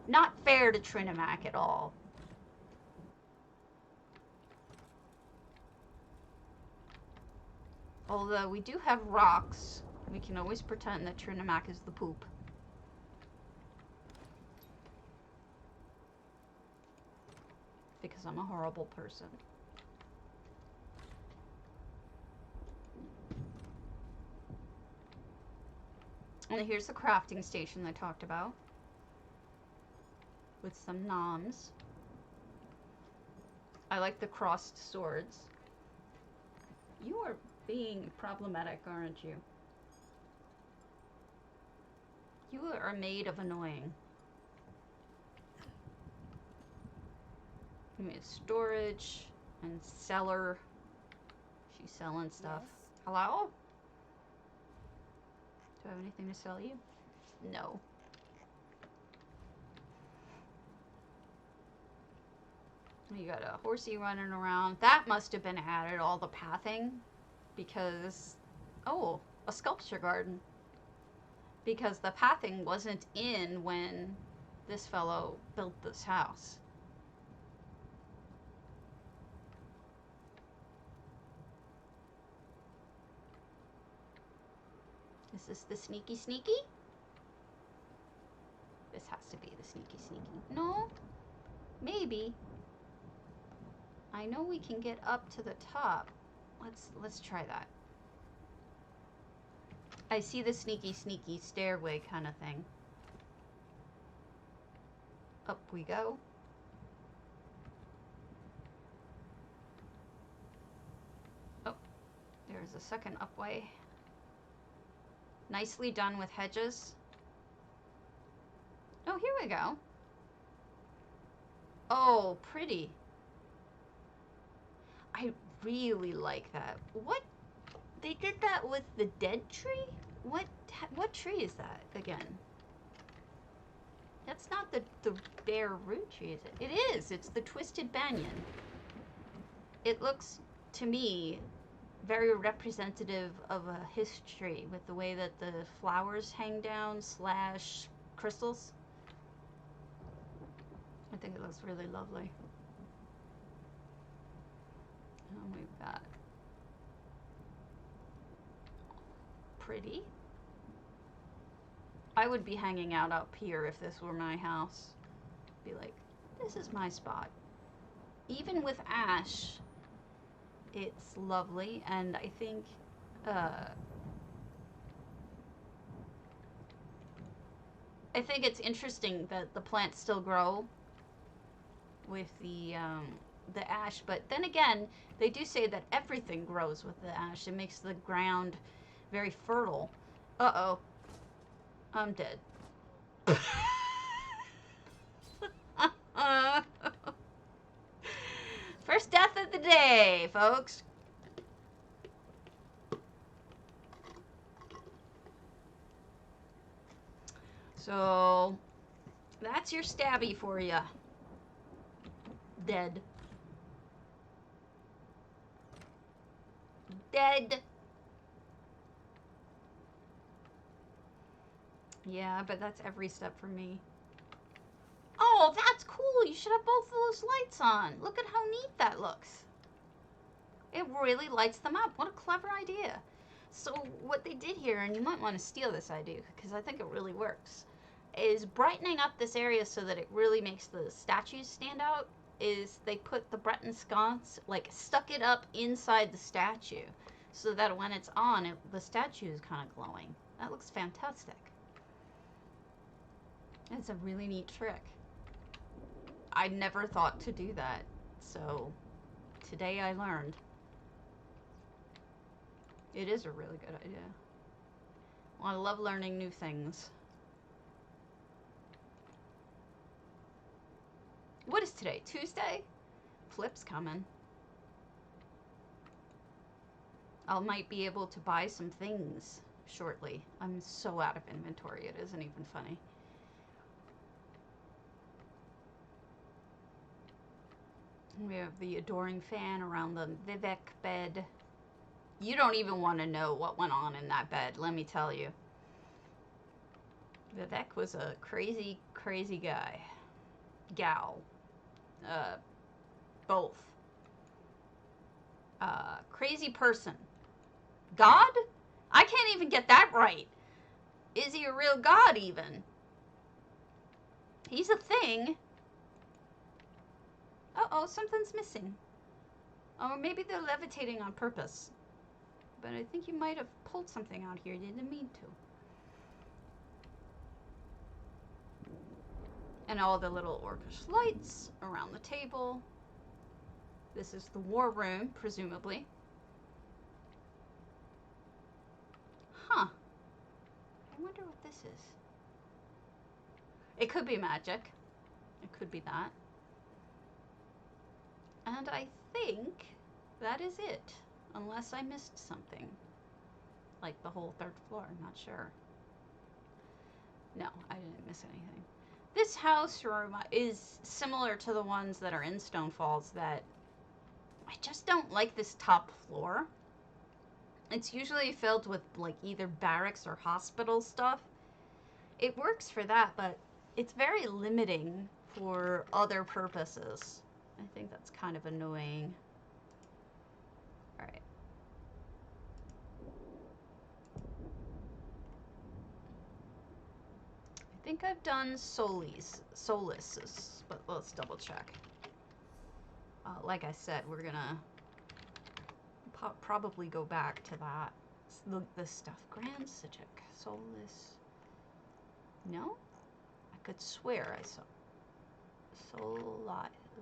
not fair to Trinimac at all. Although we do have rocks, we can always pretend that Trinimac is the poop. Because I'm a horrible person. And here's the crafting station I talked about. With some noms. I like the crossed swords. You are being problematic, aren't you? You are made of annoying. We have storage and cellar. She's selling stuff. Yes. Hello? Do I have anything to sell you? No. You got a horsey running around. That must have been added, all the pathing. Because, oh, a sculpture garden. Because the pathing wasn't in when this fellow built this house. Is this the sneaky sneaky? This has to be the sneaky sneaky. No? Maybe. I know we can get up to the top. Let's try that. I see the sneaky sneaky stairway kind of thing. Up we go. Oh, there's a second upway. Nicely done with hedges. Oh, here we go. Oh, pretty. I really like that. What? They did that with the dead tree? What tree is that again? That's not the bare root tree, is it? It is. It's the twisted banyan. It looks, to me, very representative of a history with the way that the flowers hang down / crystals. I think it looks really lovely. And we've got pretty. I would be hanging out up here if this were my house. Be like, this is my spot. Even with ash, it's lovely, and I think it's interesting that the plants still grow with the ash, but then again, they do say that everything grows with the ash. It makes the ground very fertile. Uh-oh. I'm dead. First death of the day, folks. So, that's your stabby for you. Dead. Dead. Yeah, but that's every step for me. Oh, that's cool. You should have both of those lights on. Look at how neat that looks. It really lights them up. What a clever idea. So what they did here, and you might want to steal this idea because I think it really works, is brightening up this area so that it really makes the statues stand out, is they put the Breton sconce, like stuck it up inside the statue so that when it's on, the statue is kind of glowing. That looks fantastic. It's a really neat trick. I never thought to do that, so today I learned. It is a really good idea. Well, I love learning new things. What is today? Tuesday? Flip's coming. I might be able to buy some things shortly. I'm so out of inventory, it isn't even funny. We have the adoring fan around the Vivek bed. You don't even want to know what went on in that bed, let me tell you. Vivek was a crazy, crazy guy. Gal. Both. Crazy person. God? I can't even get that right. Is he a real god even? He's a thing. Uh-oh, something's missing. Or maybe they're levitating on purpose. But I think you might have pulled something out here. You didn't mean to. And all the little orcish lights around the table. This is the war room, presumably. Huh. I wonder what this is. It could be magic. It could be that. And I think that is it. Unless I missed something. Like the whole 3rd floor, I'm not sure. No, I didn't miss anything. This house room is similar to the ones that are in Stone Falls that I just don't like this top floor. It's usually filled with like either barracks or hospital stuff. It works for that, but it's very limiting for other purposes. I think that's kind of annoying. Alright. think I've done Solaces, but let's double check. Like I said, we're gonna probably go back to that. The stuff. Grand Sigic. Solace. No? I could swear I saw.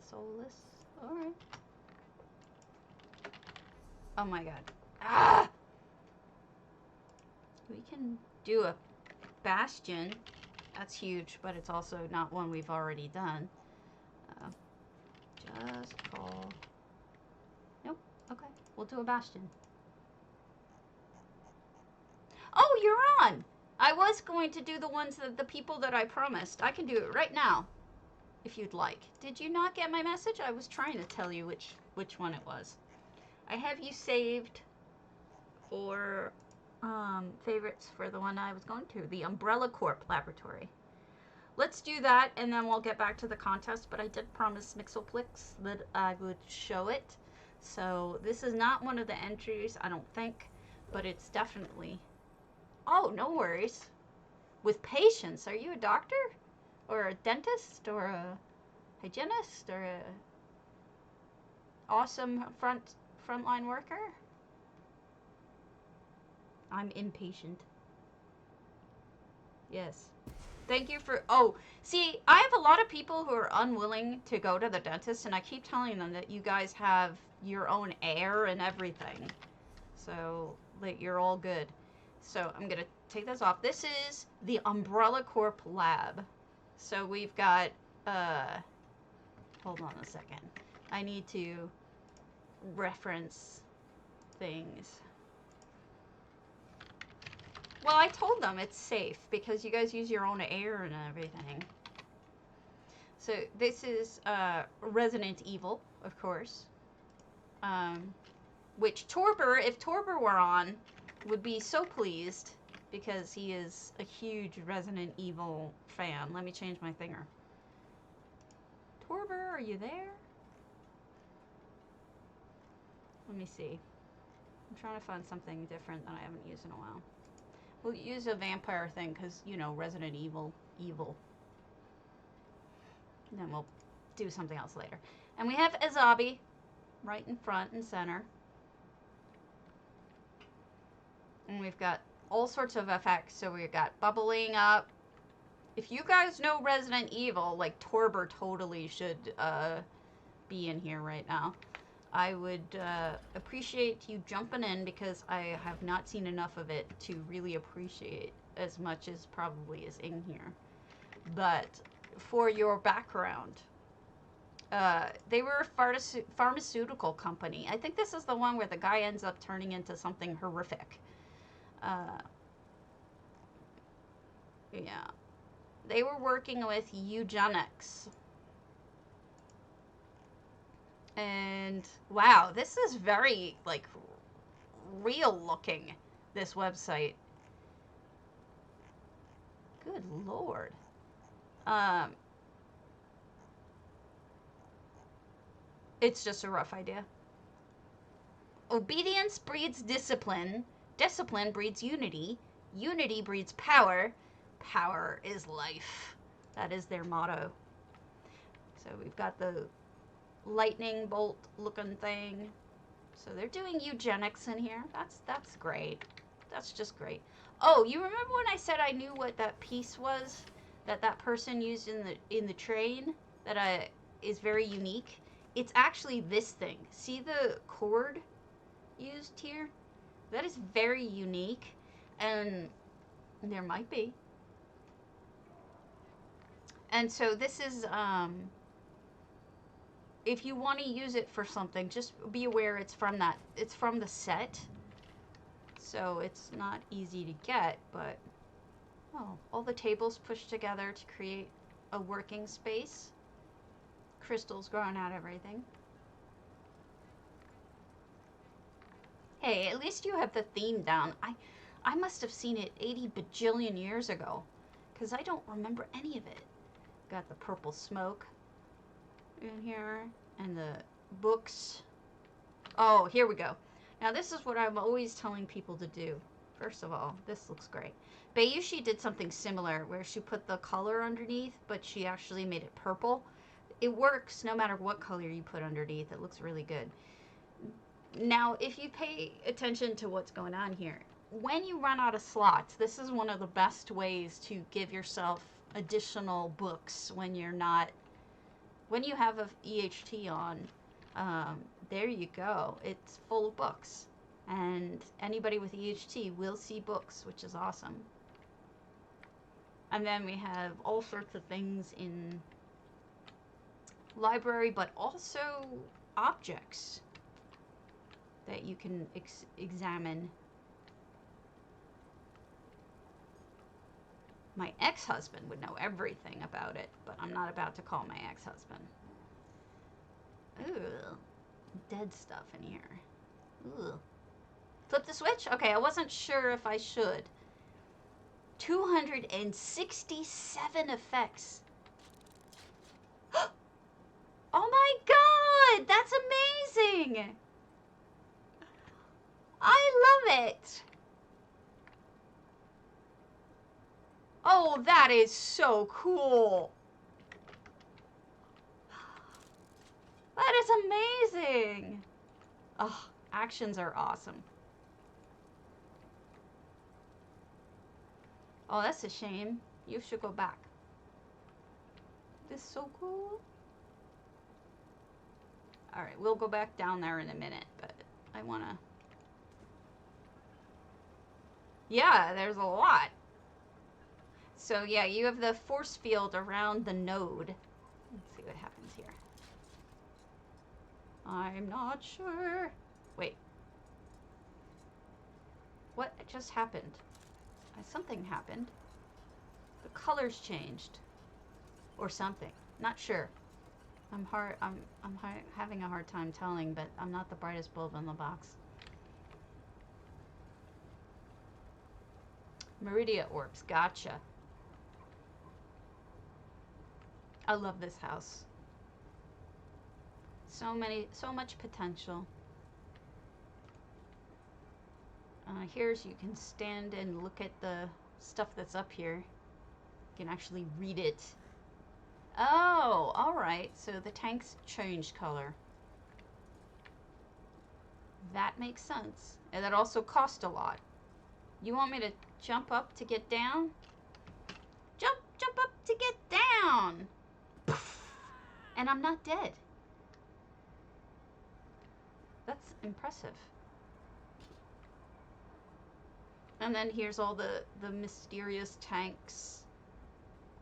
Solace. Alright. Oh my god. Ah! We can do a Bastion. That's huge, but it's also not one we've already done. Just call. Nope. Okay. We'll do a Bastion. Oh, you're on! I was going to do the ones that the people that I promised. I can do it right now, if you'd like. Did you not get my message? I was trying to tell you which one it was. I have you saved for favorites for the one I was going to, the Umbrella Corp Laboratory. Let's do that, and then we'll get back to the contest, but I did promise Mixoplex that I would show it. So this is not one of the entries, I don't think, but it's definitely... Oh, no worries. With patience, are you a doctor? Or a dentist? Or a hygienist? Or a awesome frontline worker? I'm impatient. Yes. Thank you for... Oh, see, I have a lot of people who are unwilling to go to the dentist, and I keep telling them that you guys have your own air and everything. So, like, you're all good. So, I'm going to take this off. This is the Umbrella Corp Lab. So, we've got... hold on a second. I need to reference things. Well, I told them it's safe because you guys use your own air and everything. So this is Resident Evil, of course. Which Torber, if Torber were on, would be so pleased because he is a huge Resident Evil fan. Let me change my thinger. Torber, are you there? Let me see. I'm trying to find something different that I haven't used in a while. We'll use a vampire thing because, you know, Resident Evil. And then we'll do something else later. And we have Azabi right in front and center. And we've got all sorts of effects. So we've got bubbling up. If you guys know Resident Evil, like Torber totally should be in here right now. I would appreciate you jumping in because I have not seen enough of it to really appreciate as much as probably is in here. But for your background, they were a pharmaceutical company. I think this is the one where the guy ends up turning into something horrific. Yeah. They were working with eugenics. And wow, this is very like real looking, this website. Good Lord. It's just a rough idea. Obedience breeds discipline. Discipline breeds unity. Unity breeds power. Power is life. That is their motto. So we've got the lightning bolt looking thing. So they're doing eugenics in here. That's great. That's just great. Oh, you remember when I said I knew what that piece was that person used in the train that is very unique? It's actually this thing. See the cord used here? That is very unique, and there might be. And so this is if you want to use it for something, just be aware it's from the set. So it's not easy to get, but oh, all the tables pushed together to create a working space. Crystals growing out everything. Hey, at least you have the theme down. I must have seen it 80 bajillion years ago, because I don't remember any of it. Got the purple smoke in here, and the books. Oh, here we go. Now this is what I'm always telling people to do. First of all, this looks great. Bayushi did something similar where she put the color underneath, but she actually made it purple. It works no matter what color you put underneath. It looks really good. Now, if you pay attention to what's going on here, when you run out of slots, this is one of the best ways to give yourself additional books when you're not, when you have a EHT on. There you go. It's full of books. And anybody with EHT will see books, which is awesome. And then we have all sorts of things in library, but also objects that you can examine. My ex-husband would know everything about it, but I'm not about to call my ex-husband. Ooh, dead stuff in here. Ooh. Flip the switch? Okay, I wasn't sure if I should. 267 effects. Oh my god! That's amazing! I love it! Oh, that is so cool! That is amazing! Oh, actions are awesome. Oh, that's a shame. You should go back. This is so cool. Alright, we'll go back down there in a minute, but I want to... Yeah, there's a lot. So, yeah, you have the force field around the node. Let's see what happens here. I'm not sure. Wait. What just happened? Something happened. The colors changed. Or something. Not sure. I'm having a hard time telling, but I'm not the brightest bulb in the box. Meridia orbs. Gotcha. I love this house. So much potential. Here's, you can stand and look at the stuff that's up here. You can actually read it. Oh, alright. So the tanks changed color. That makes sense. And that also cost a lot. You want me to jump up to get down? Jump up to get down! And I'm not dead. That's impressive. And then here's all the mysterious tanks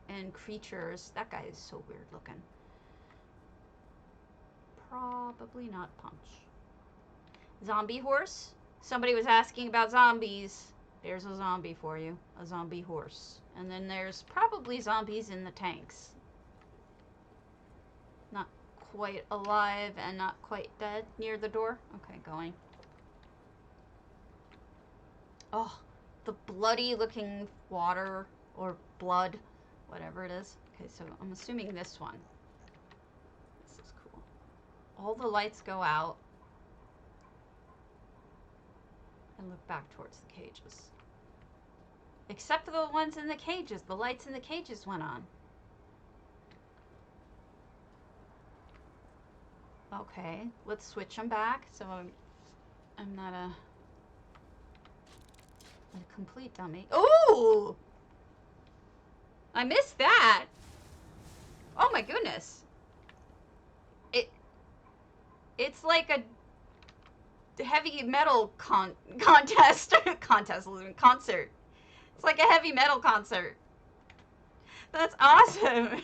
and creatures. That guy is so weird looking. Probably not Punch. Zombie horse? Somebody was asking about zombies. There's a zombie for you. A zombie horse. And then there's probably zombies in the tanks. Not quite alive and not quite dead. Near the door? Okay, going. Oh, the bloody looking water or blood, whatever it is. Okay, so I'm assuming this one. This is cool. All the lights go out. And look back towards the cages. Except for the ones in the cages. The lights in the cages went on. Okay, let's switch them back so I'm not a complete dummy. Ooh! I missed that! Oh my goodness. It's like a heavy metal contest. Concert. It's like a heavy metal concert. That's awesome.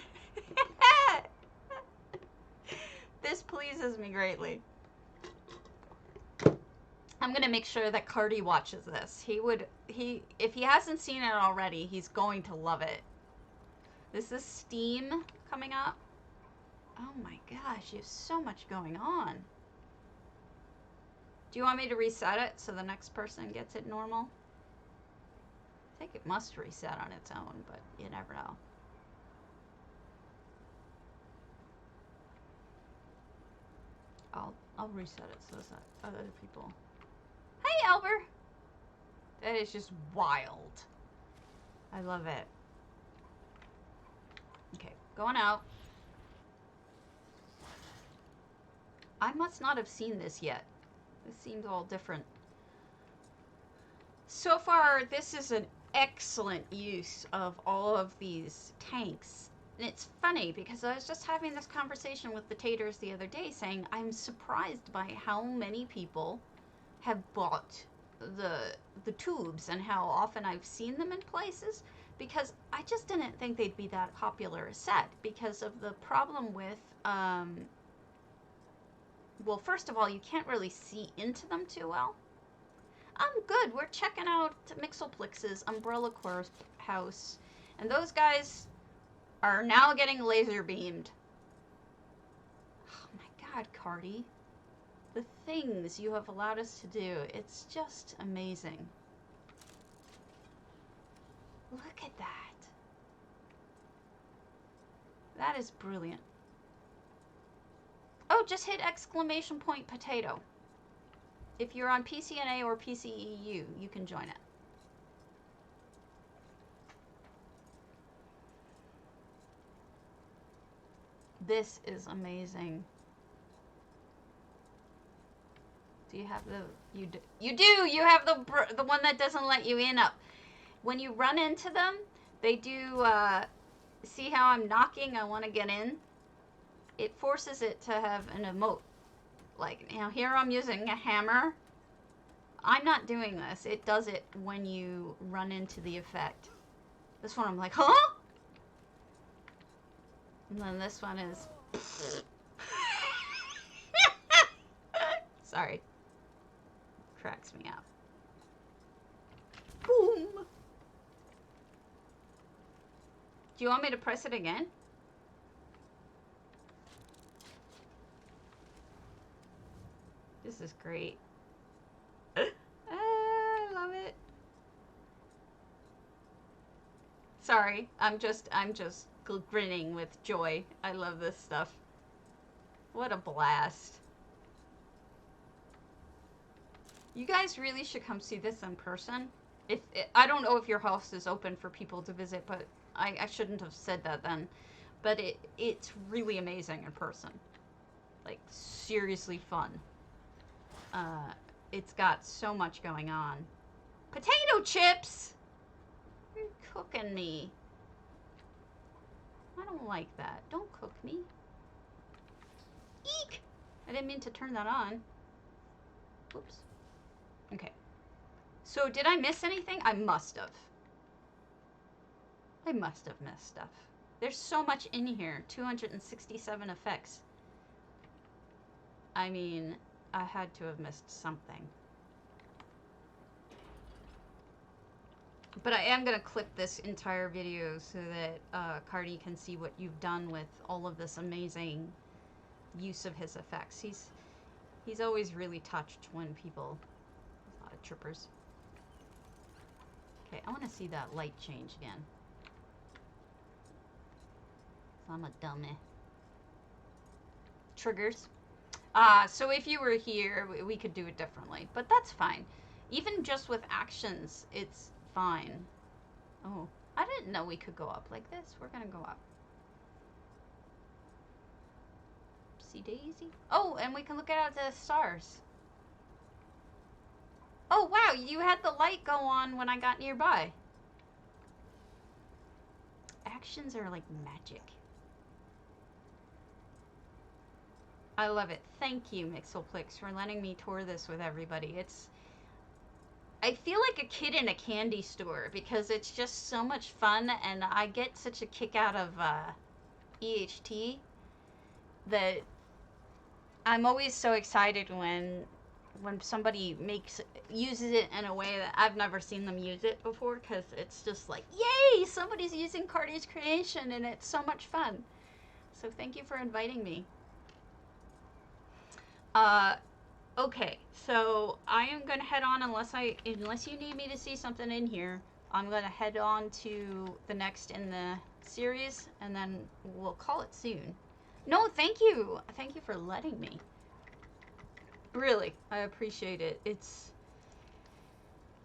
This pleases me greatly. I'm gonna make sure that Cardi watches this. If he hasn't seen it already, he's going to love it. This is Steam coming up. Oh my gosh, you have so much going on. Do you want me to reset it so the next person gets it normal? I think it must reset on its own, but you never know. I'll reset it so that other people... Hey, Albert! That is just wild. I love it. Okay, going out. I must not have seen this yet. This seems all different. So far, this is an excellent use of all of these tanks. And it's funny because I was just having this conversation with the taters the other day saying I'm surprised by how many people have bought the tubes and how often I've seen them in places, because I just didn't think they'd be that popular a set because of the problem with well, first of all, you can't really see into them too well. Good. We're checking out Mixelplix's Umbrella Course house, and those guys are now getting laser beamed. Oh my God, Cardi. The things you have allowed us to do, it's just amazing. Look at that. That is brilliant. Oh, just hit exclamation point potato. If you're on PCNA or PCEU, you can join it. This is amazing. Do you have the... You do! You have the one that doesn't let you in up. When you run into them, they do... see how I'm knocking? I want to get in. It forces it to have an emote. Like, you know, here I'm using a hammer. I'm not doing this. It does it when you run into the effect. This one I'm like, huh? And then this one is... Sorry. Cracks me up. Boom! Do you want me to press it again? This is great. I love it. Sorry, I'm just grinning with joy. I love this stuff. What a blast. You guys really should come see this in person. I don't know if your house is open for people to visit, but I shouldn't have said that then. But it's really amazing in person. Like, seriously fun. It's got so much going on. Potato chips! You're cooking me. I don't like that. Don't cook me. Eek! I didn't mean to turn that on. Oops. Okay. So, did I miss anything? I must have. I must have missed stuff. There's so much in here. 267 effects. I mean... I had to have missed something. But I am going to clip this entire video so that Cardi can see what you've done with all of this amazing use of his effects. He's always really touched when people... A lot of trippers. Okay, I want to see that light change again. I'm a dummy. Triggers. So if you were here, we could do it differently, but that's fine. Even just with actions, it's fine. Oh, I didn't know we could go up like this. We're gonna go up. See Daisy? Oh, and we can look at the stars. Oh, wow, you had the light go on when I got nearby. Actions are like magic. I love it. Thank you, Mixelplix, for letting me tour this with everybody. I feel like a kid in a candy store because it's just so much fun, and I get such a kick out of EHT that I'm always so excited when somebody uses it in a way that I've never seen them use it before, because it's just like, yay! Somebody's using Cardi's creation, and it's so much fun. So thank you for inviting me. Okay, so I am going to head on unless you need me to see something in here. I'm going to head on to the next in the series, and then we'll call it soon. No, thank you. Thank you for letting me. Really, I appreciate it.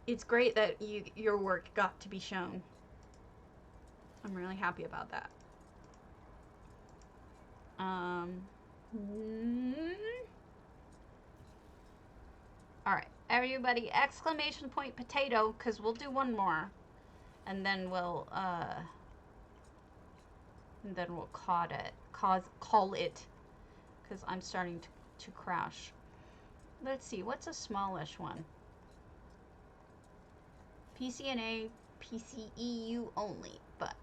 It's great that your work got to be shown. I'm really happy about that. Mm, all right, everybody! Exclamation point potato, because we'll do one more, and then we'll call it, because I'm starting to crash. Let's see, what's a smallish one? PCNA, PCEU only, but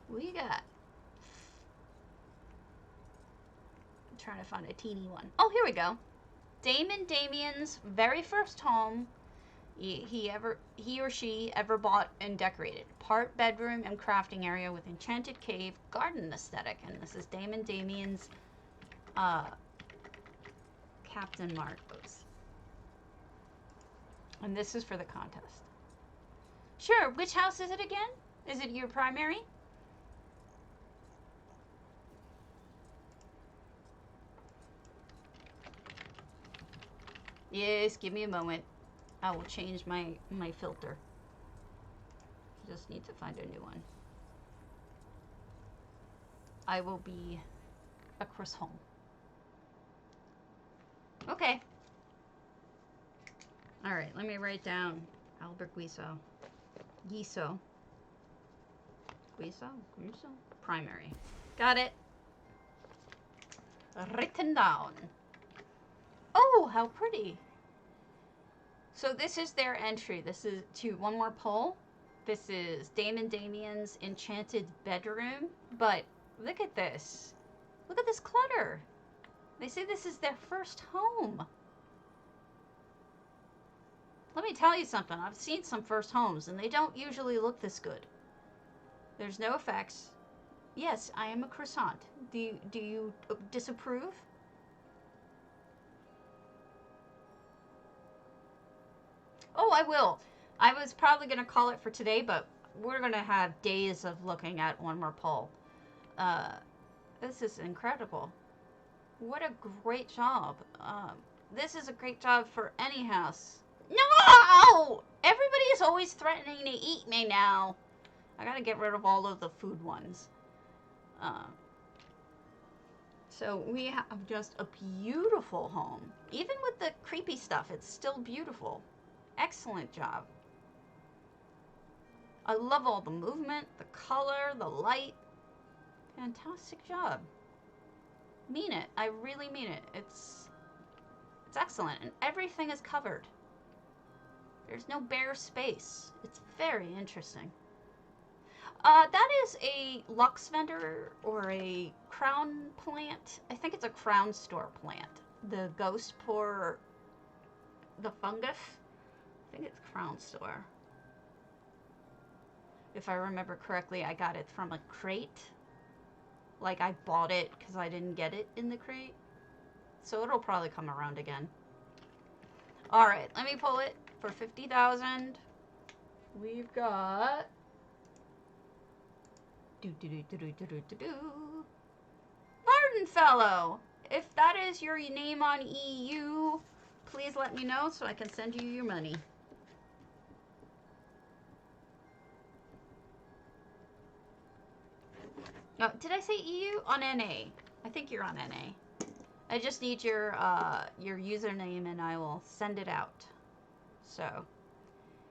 we got. I'm trying to find a teeny one. Oh, here we go. Damien's very first home he or she ever bought and decorated. Part bedroom and crafting area with enchanted cave garden aesthetic. And this is Damien's Captain Marcos. And this is for the contest. Sure, which house is it again? Is it your primary? Yes, give me a moment. I will change my filter. Just need to find a new one. I will be a Chris Home. Okay. Alright, let me write down Albert Guiso. Guiso. Primary. Got it. Written down. Oh, how pretty. So this is their entry. This is to one more poll. This is Damien's enchanted bedroom. But look at this. Look at this clutter. They say this is their first home. Let me tell you something. I've seen some first homes, and they don't usually look this good. There's no effects. Yes, I am a croissant. Do you disapprove? Oh, I will. I was probably going to call it for today, but we're going to have days of looking at one more poll. This is incredible. What a great job. This is a great job for any house. No! Everybody is always threatening to eat me now. I gotta get rid of all of the food ones. So we have just a beautiful home. Even with the creepy stuff, it's still beautiful. Excellent job. I love all the movement, the color, the light. Fantastic job. Mean it. I really mean it. It's excellent. And everything is covered. There's no bare space. It's very interesting. That is a Lux vendor or a crown plant. I think it's a crown store plant. The ghost pour, the fungus. I think it's crown store. If I remember correctly, I got it from a crate. Like I bought it because I didn't get it in the crate. So it'll probably come around again. Alright, let me pull it for 50,000. We've got... Pardon, fellow! If that is your name on EU, please let me know so I can send you your money. Oh, did I say EU? On NA. I think you're on NA. I just need your username and I will send it out. So,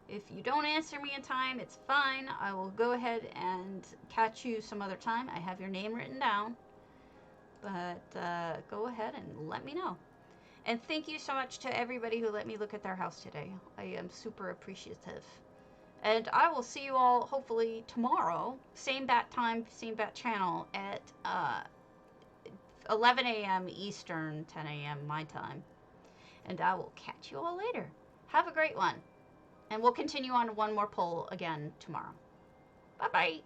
if you don't answer me in time, it's fine. I will go ahead and catch you some other time. I have your name written down. But go ahead and let me know. And thank you so much to everybody who let me look at their house today. I am super appreciative. And I will see you all hopefully tomorrow. Same bat time, same bat channel at 11 a.m. Eastern, 10 a.m. my time. And I will catch you all later. Have a great one. And we'll continue on one more poll again tomorrow. Bye-bye.